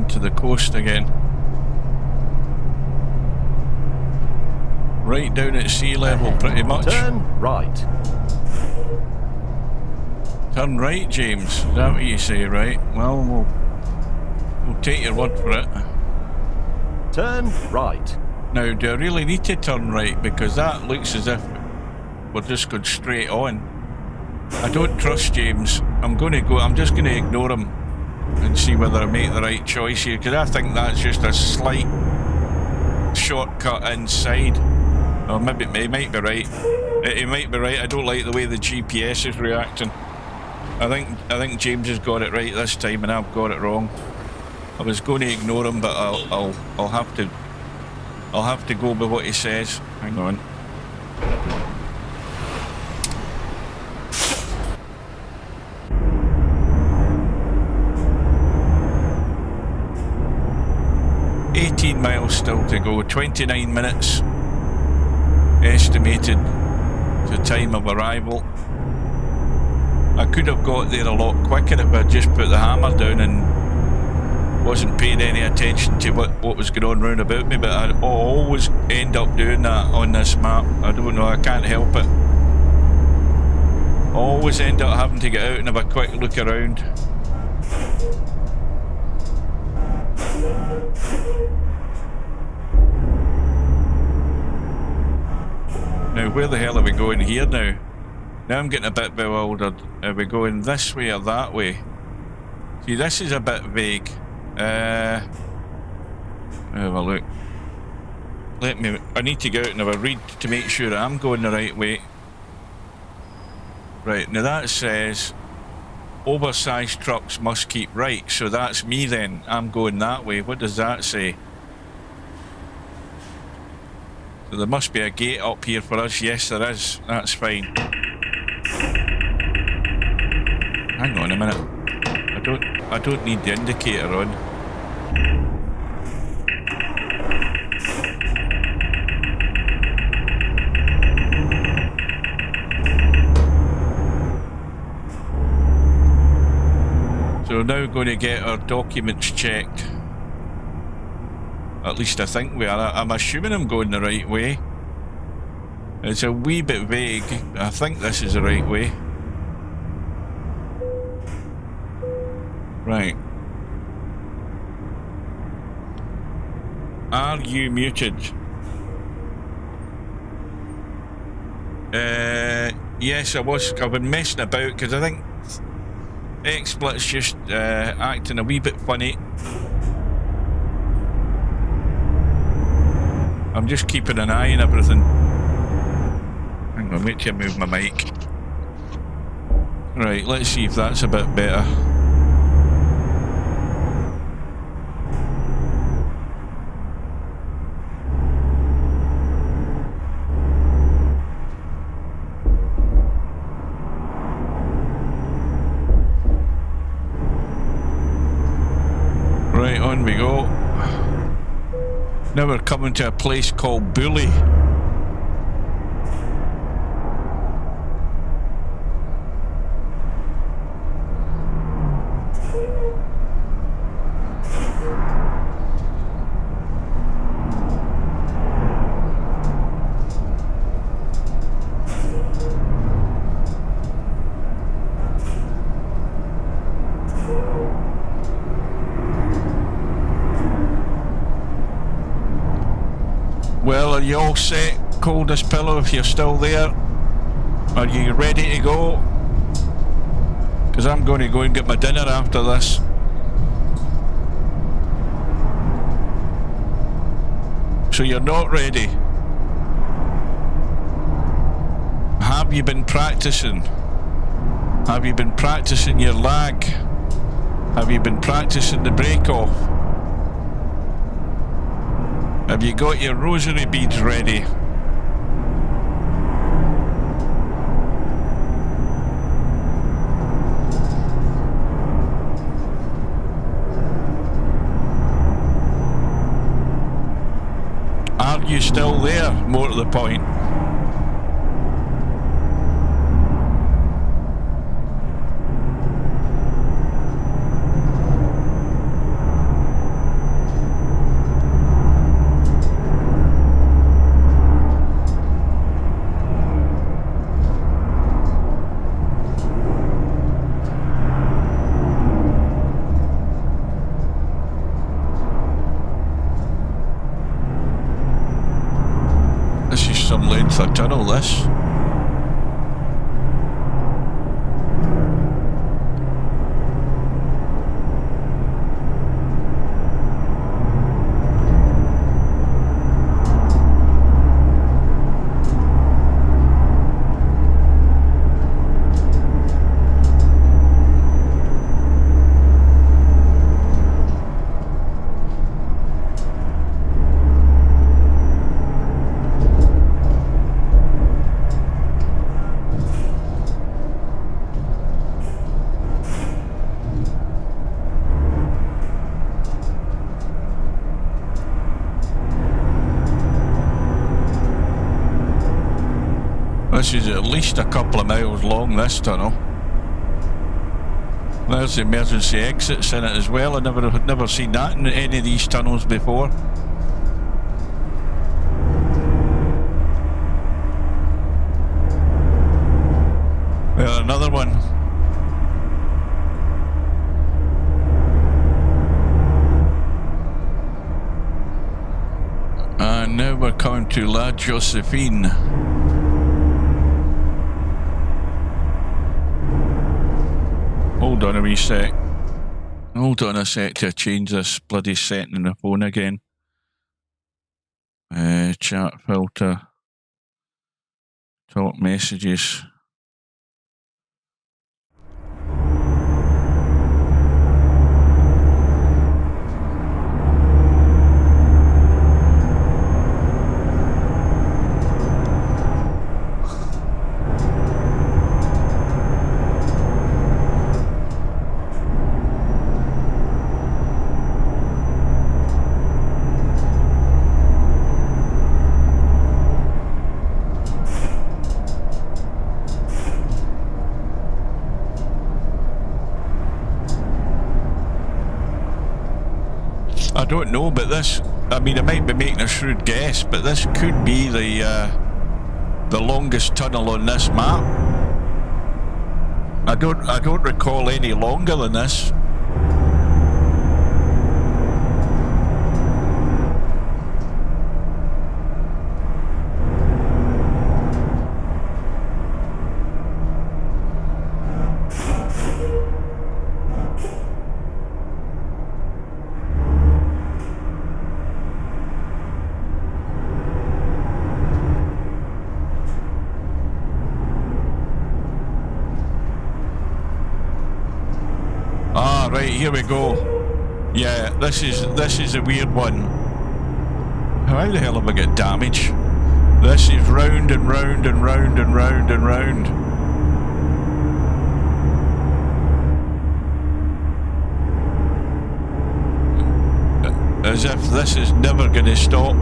onto the coast again. Right down at sea level, pretty much. Turn right. Turn right, James. Is that what you say, right? Well, we'll take your word for it. Turn right. Now, do I really need to turn right? Because that looks as if we're just going straight on. I don't trust James. I'm just going to ignore him and see whether I make the right choice here, because I think that's just a slight shortcut inside. Or maybe he might be right. He might be right. I don't like the way the GPS is reacting. I think James has got it right this time, and I've got it wrong. I was going to ignore him, but I'll have to go by what he says. Hang on. Miles still to go, 29 minutes estimated the time of arrival. I could have got there a lot quicker if I just put the hammer down and wasn't paying any attention to what was going on round about me, but I always end up doing that on this map. I don't know, I can't help it. Always end up having to get out and have a quick look around. Now, where the hell are we going here now? Now I'm getting a bit bewildered. Are we going this way or that way? See, this is a bit vague. Have a look. I need to go out and have a read to make sure I'm going the right way. Right, now that says oversized trucks must keep right, so that's me then. I'm going that way. What does that say? So there must be a gate up here for us. Yes, there is. That's fine. Hang on a minute. I don't need the indicator on. So we're now going to get our documents checked. At least I think we are. I'm assuming I'm going the right way. It's a wee bit vague. I think this is the right way. Right. Are you muted? Yes, I was. I've been messing about because I think XSplit's just acting a wee bit funny. I'm just keeping an eye on everything. Hang on, wait till I move my mic. Right, let's see if that's a bit better. Right, on we go. Now we're coming to a place called Bully. Well, are you all set, coldest pillow, if you're still there? Are you ready to go? Because I'm going to go and get my dinner after this. So you're not ready? Have you been practicing? Have you been practicing your lag? Have you been practicing the break off? Have you got your rosary beads ready? Are you still there? More to the point. length of tunnel, this. This is at least a couple of miles long, this tunnel. There's the emergency exits in it as well. I've never seen that in any of these tunnels before. Well, another one. And now we're coming to La Josephine. Hold on a wee sec. Hold on a sec to change this bloody setting in the phone again. Chat filter. Talk messages. I don't know, but this, I mean, I might be making a shrewd guess, but this could be the longest tunnel on this map. I don't recall any longer than this. Right, here we go. Yeah, this is a weird one. How the hell have I got damage? This is round and round and round and round and round. As if this is never going to stop.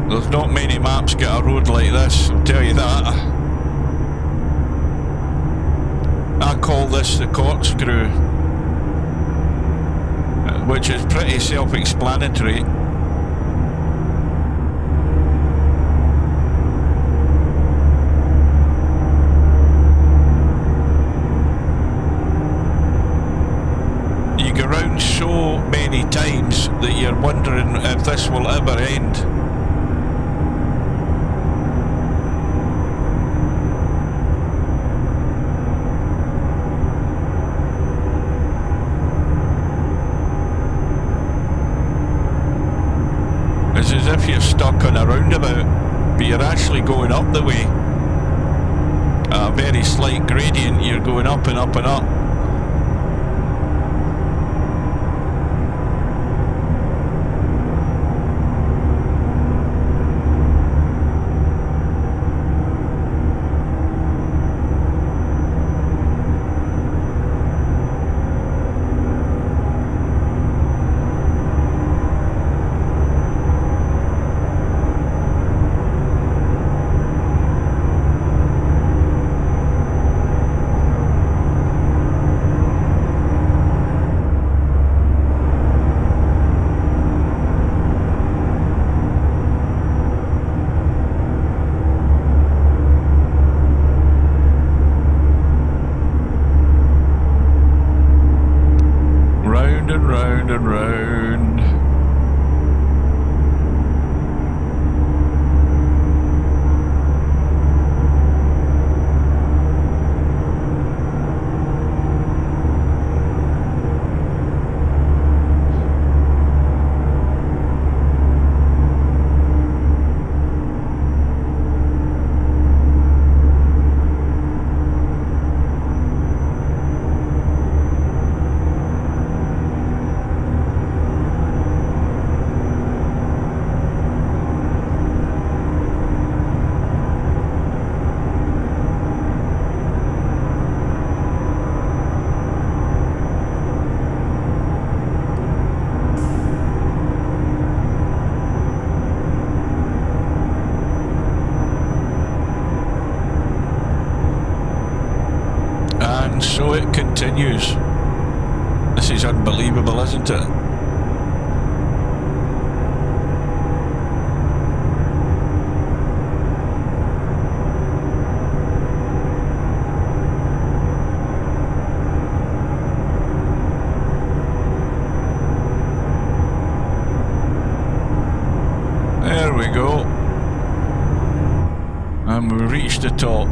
There's not many maps get a road like this, I'll tell you that. I call this the corkscrew, which is pretty self-explanatory. You go round so many times that you're wondering if this will ever end. It's as if you're stuck on a roundabout, but you're actually going up the way. A very slight gradient, you're going up and up and up. continues. This is unbelievable, isn't it? There we go. And we reached the top.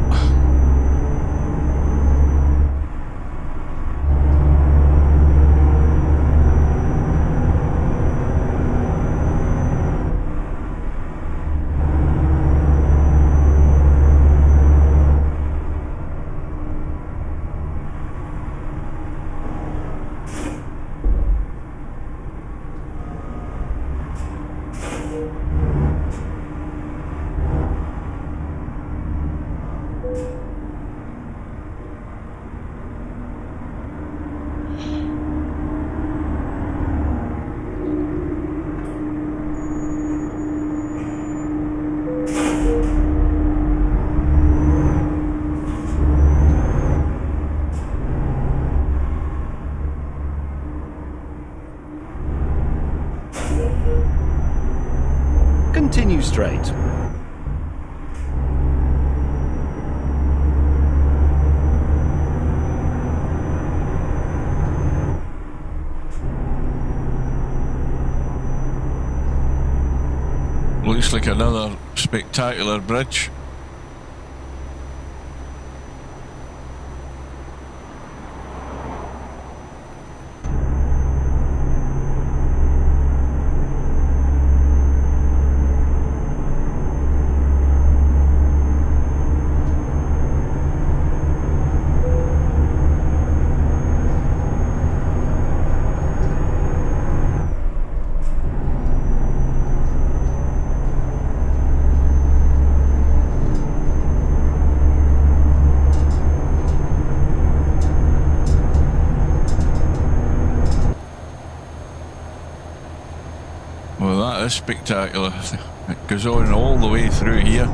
Continue straight. Looks like another spectacular bridge. Well, that is spectacular. It goes on all the way through here.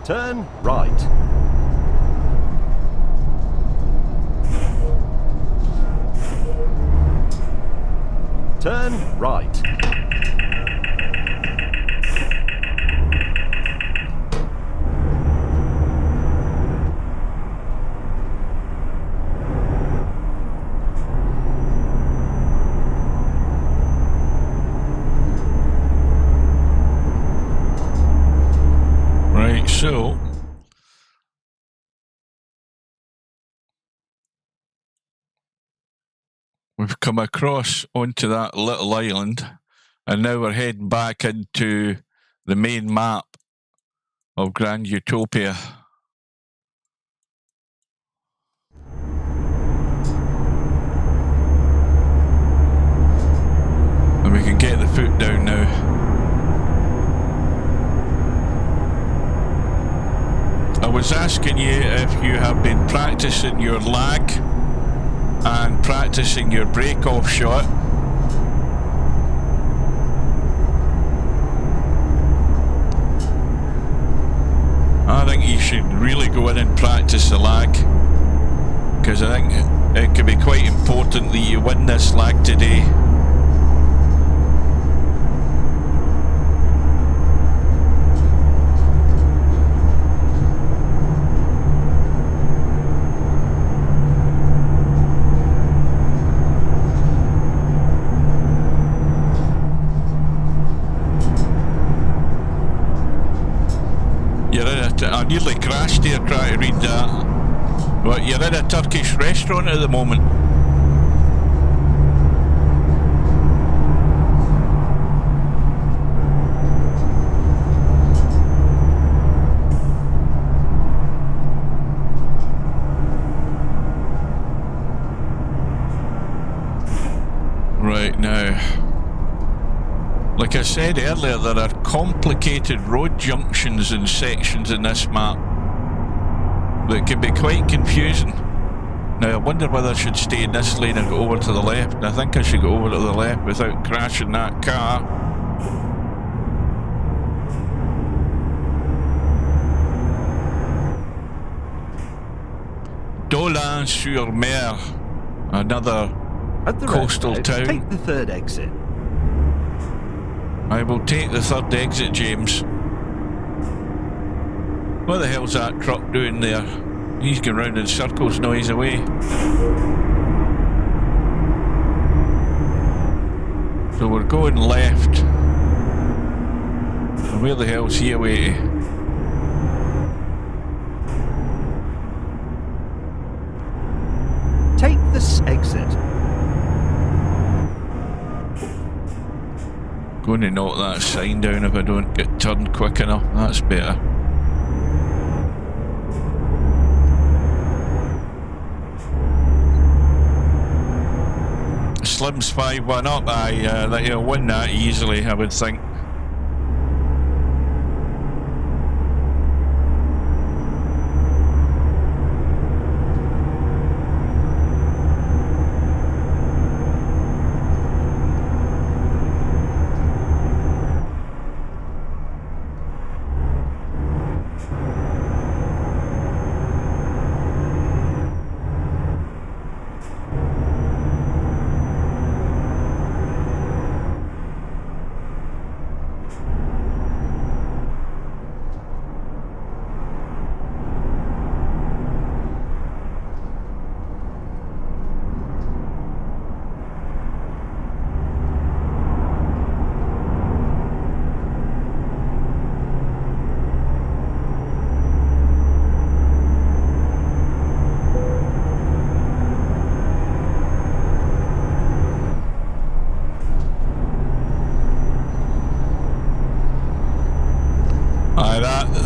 Turn right. Turn right. We've come across onto that little island, and now we're heading back into the main map of Grand Utopia. And we can get the foot down now. I was asking you if you have been practicing your lag and practicing your break-off shot. I think you should really go in and practice the lag, because I think it could be quite important that you win this lag today. I nearly crashed there trying to read that. But you're in a Turkish restaurant at the moment. Right now, like I said earlier, there are complicated road junctions and sections in this map that can be quite confusing. Now I wonder whether I should stay in this lane and go over to the left. I think I should go over to the left without crashing that car. Dolin-sur-Mer, another coastal town. Take the third exit. I will take the third exit, James. What the hell's that truck doing there? He's going round in circles, no, he's away. So we're going left. And where the hell's he away to? Take this exit. Going to knock that sign down if I don't get turned quick enough. That's better. Slim's 5-1 up. That he'll win that easily, I would think.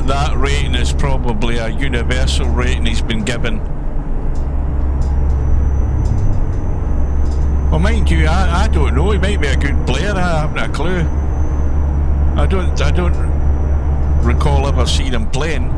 That rating is probably a universal rating he's been given. Well, mind you, I don't know. He might be a good player. I haven't a clue. I don't recall ever seeing him playing.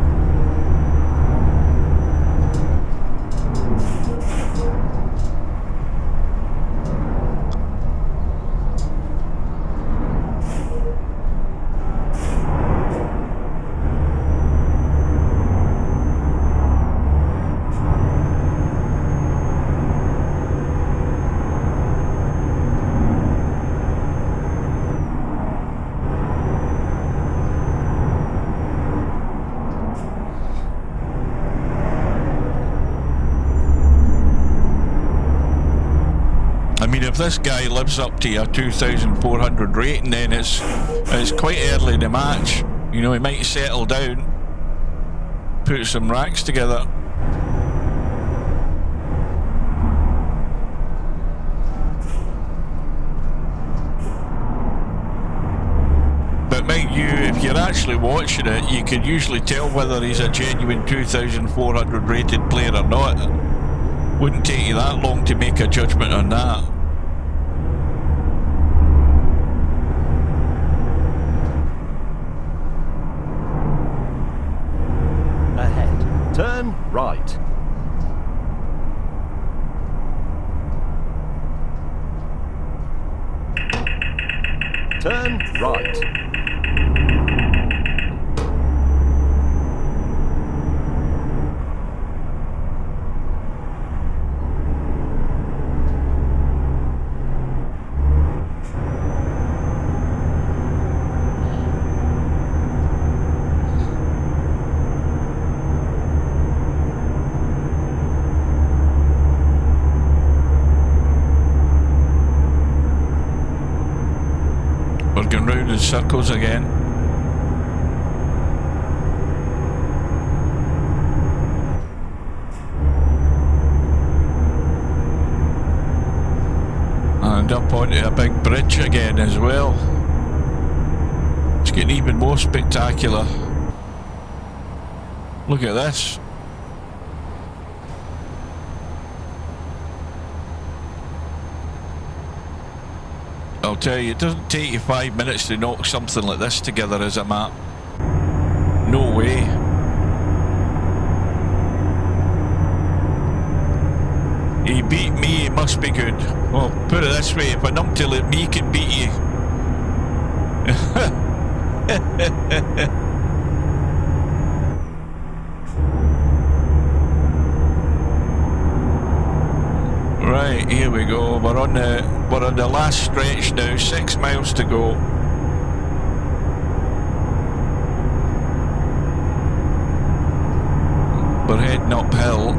If this guy lives up to a 2,400 rating, then it's quite early in the match. You know, he might settle down, put some racks together. But mind you, if you're actually watching it, you can usually tell whether he's a genuine 2,400 rated player or not. Wouldn't take you that long to make a judgment on that. Ahead. Turn right. Turn right. We're going round in circles again. And up onto a big bridge again as well. It's getting even more spectacular. Look at this. I'll tell you, it doesn't take you 5 minutes to knock something like this together as a map. No way. He beat me, he must be good. Well, put it this way, if a numpty like me can beat you. Right, here we go. We're on the last stretch now. 6 miles to go. We're heading uphill.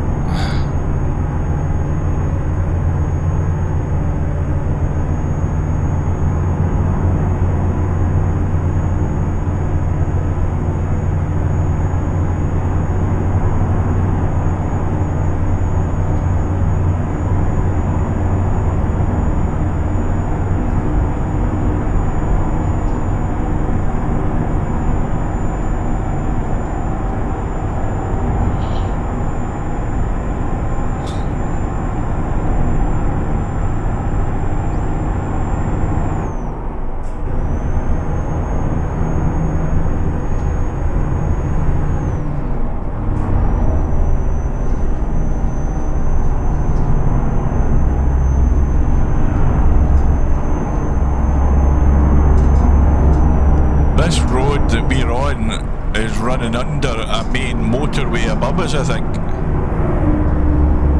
Running under a main motorway above us, I think,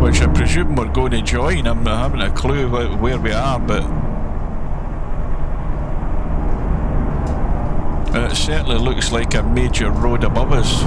which I presume we're going to join. I'm not having a clue where we are, but it certainly looks like a major road above us.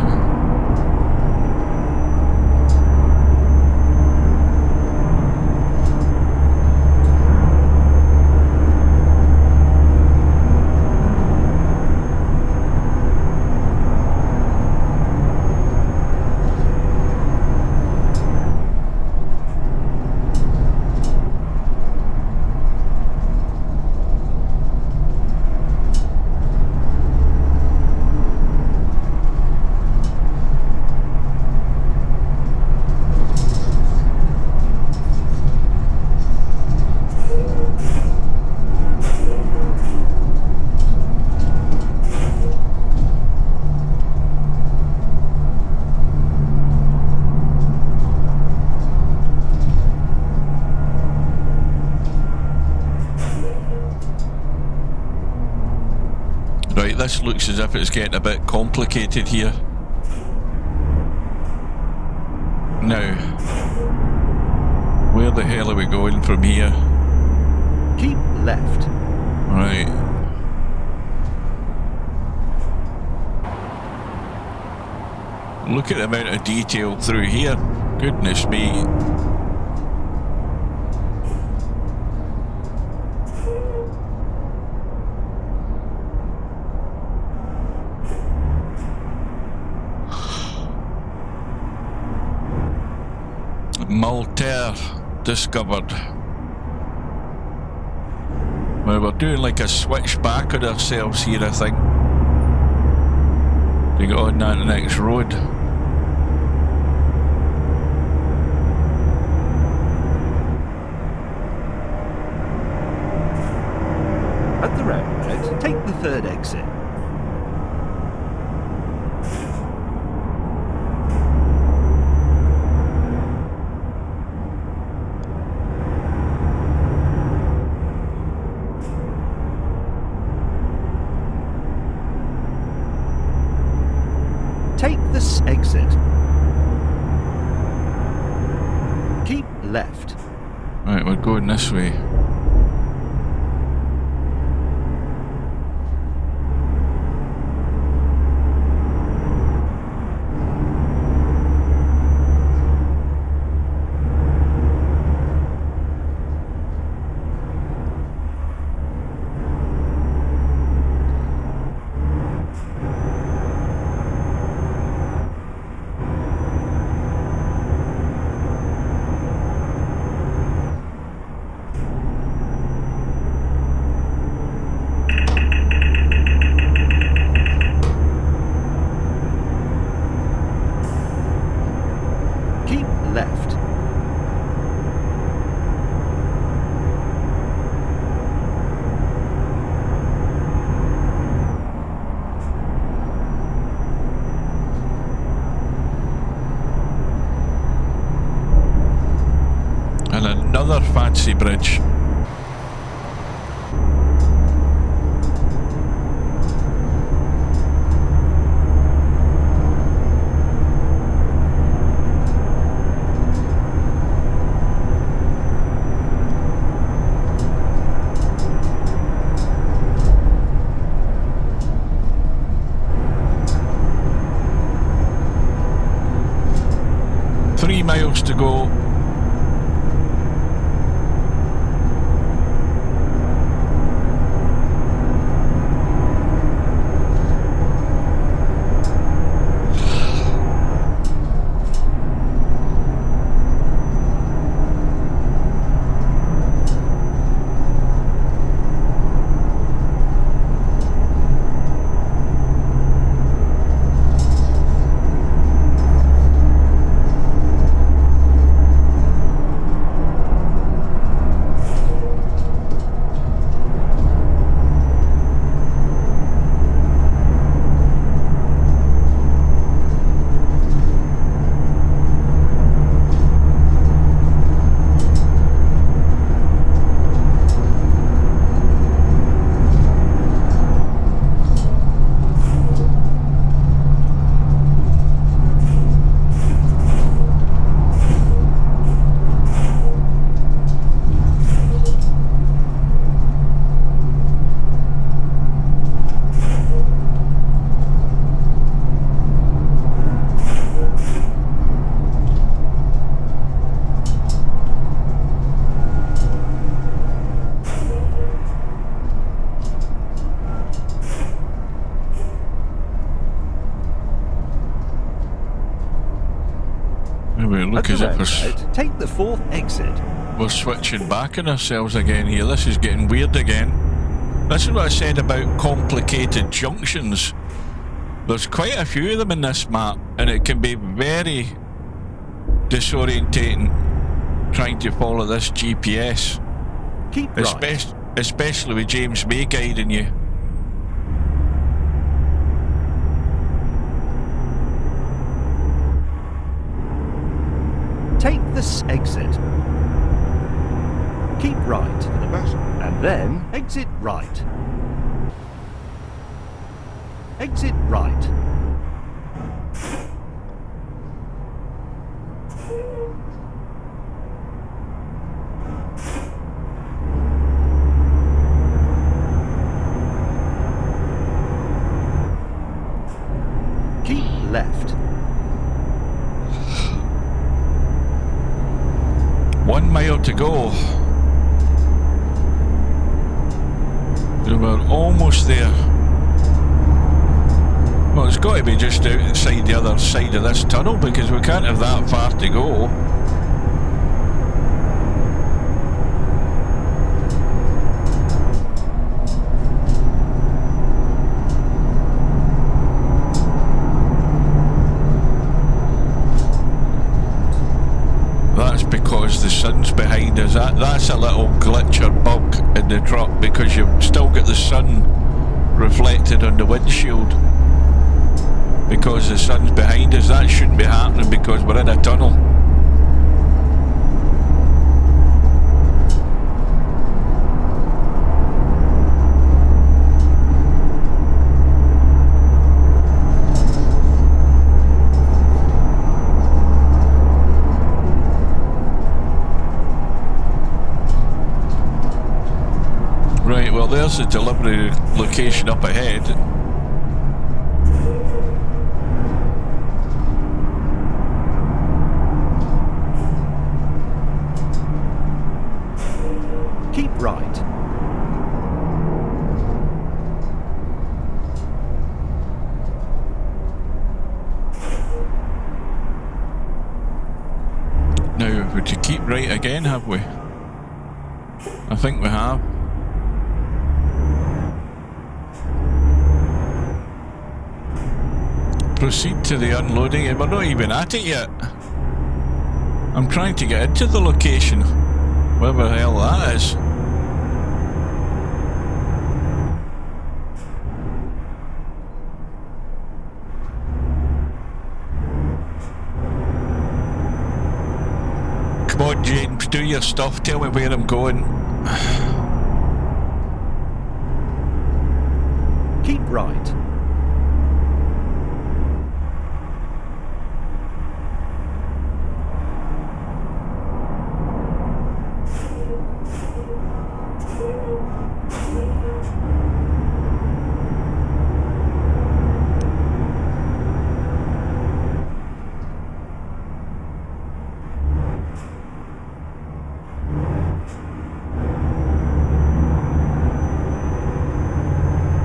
This looks as if it's getting a bit complicated here. Now, where the hell are we going from here? Keep left. Right. Look at the amount of detail through here. Goodness me. Maltaire discovered. Well, we're doing like a switchback on ourselves here, I think. To get on that next road. At the roundabout, take the third exit. Take this exit. Keep left. Right, we're going this way. Left. And another fancy bridge. Miles to go. Look as if take the fourth exit. We're switching back on ourselves again here. This is getting weird again. This is what I said about complicated junctions. There's quite a few of them in this map, and it can be very disorientating trying to follow this GPS. Keep right. Especially with James May guiding you. Take this exit. Keep right to the left, and then exit right. Exit right. Keep left. 1 mile to go. We're almost there. Well, it's got to be just outside the other side of this tunnel because we can't have that far to go. the truck because you've still got the sun reflected on the windshield because the sun's behind us. That shouldn't be happening because we're in a tunnel. Right, well there's the delivery location up ahead. Keep right. Now, we're to keep right again, have we? I think we have. Proceed to the unloading, and we're not even at it yet. I'm trying to get into the location, wherever the hell that is. Come on, James, do your stuff. Tell me where I'm going. Keep right.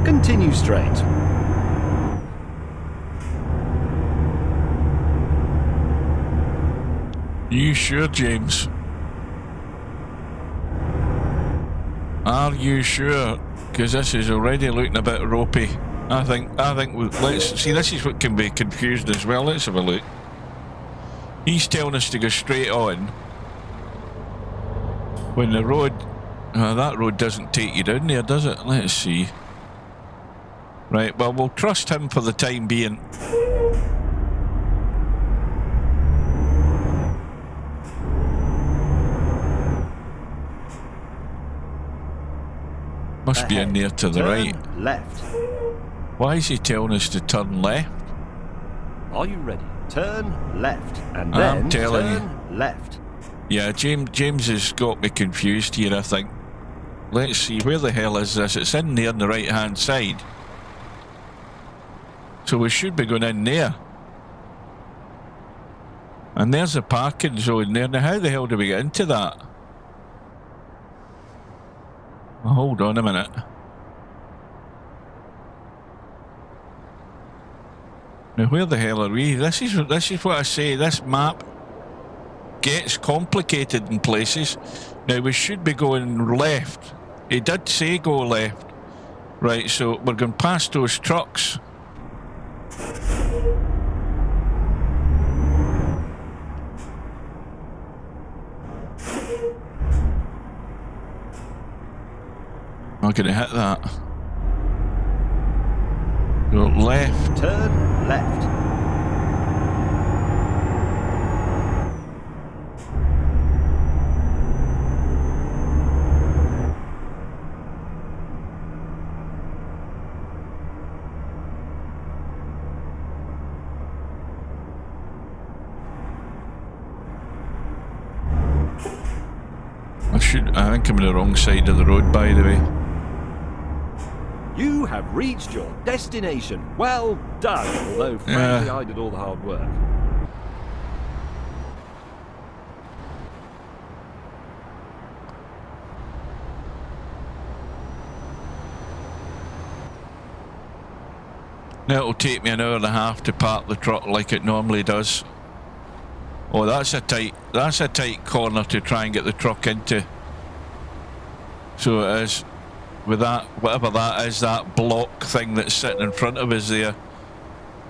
Continue straight. You sure, James? Are you sure? Because this is already looking a bit ropey. I think let's see, this is what can be confused as well. Let's have a look. He's telling us to go straight on when the road, that road doesn't take you down there, does it? Let's see. Right, well, we'll trust him for the time being. Must be in there to the right. Left. Why is he telling us to turn left? Are you ready? Turn left, and then I'm telling turn left. Yeah, James has got me confused here, I think. Let's see, where the hell is this? It's in there on the right-hand side. So we should be going in there. And there's a parking zone there. Now, how the hell do we get into that? Well, hold on a minute. Now, where the hell are we? This is what I say. This map gets complicated in places. Now, we should be going left. He did say go left. Right, so we're going past those trucks. Not going to hit that. Go left. Turn left. I think I'm on the wrong side of the road, by the way. You have reached your destination. Well done, although frankly I did all the hard work. Now it'll take me an hour and a half to park the truck like it normally does. Oh, that's a tight corner to try and get the truck into. So it is, with that, whatever that is, that block thing that's sitting in front of us there.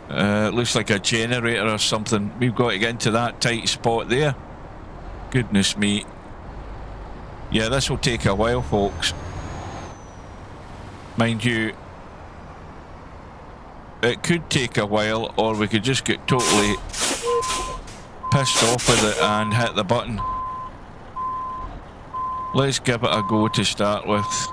It looks like a generator or something. We've got to get into that tight spot there. Goodness me. Yeah, this will take a while, folks. Mind you, it could take a while, or we could just get totally pissed off with it and hit the button. Let's give it a go to start with.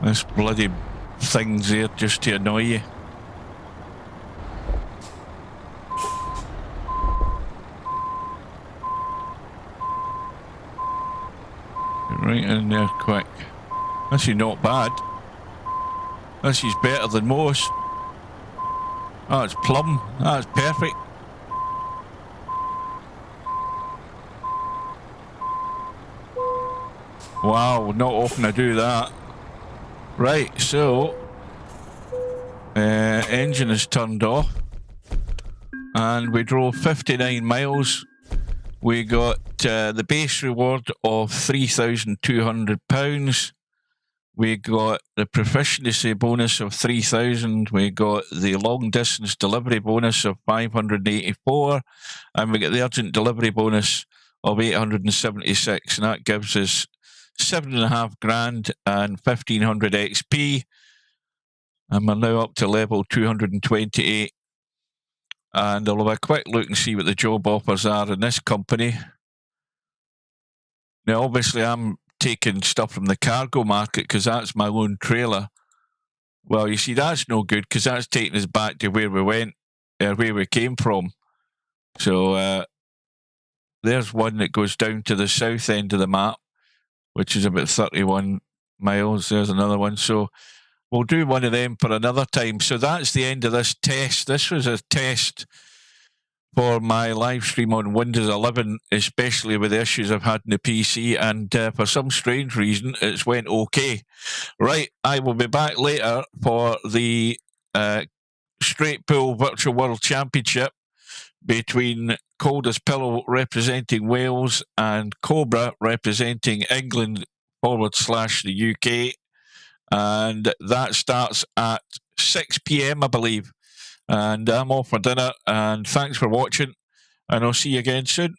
This bloody thing's there just to annoy you. Right in there quick. This is not bad. This is better than most. Oh, it's plum. That's perfect. Wow, not often I do that. Right, so engine is turned off and we drove 59 miles. We got the base reward of £3,200. We got the proficiency bonus of 3,000. We got the long distance delivery bonus of 584, and we get the urgent delivery bonus of 876, and that gives us 7.5 grand and 1,500 XP. And we're now up to level 228. And I'll have a quick look and see what the job offers are in this company. Now, obviously, I'm taking stuff from the cargo market because that's my own trailer. Well, you see, that's no good because that's taking us back to where we went, where we came from. So there's one that goes down to the south end of the map, which is about 31 miles. There's another one. So we'll do one of them for another time. So that's the end of this test. This was a test for my live stream on Windows 11, especially with the issues I've had in the PC, and for some strange reason, it's went okay. Right, I will be back later for the Straight Pool Virtual World Championship between Cold as Pillow representing Wales and Cobra representing England / the UK. And that starts at 6 p.m, I believe. And I'm off for dinner, and thanks for watching, and I'll see you again soon.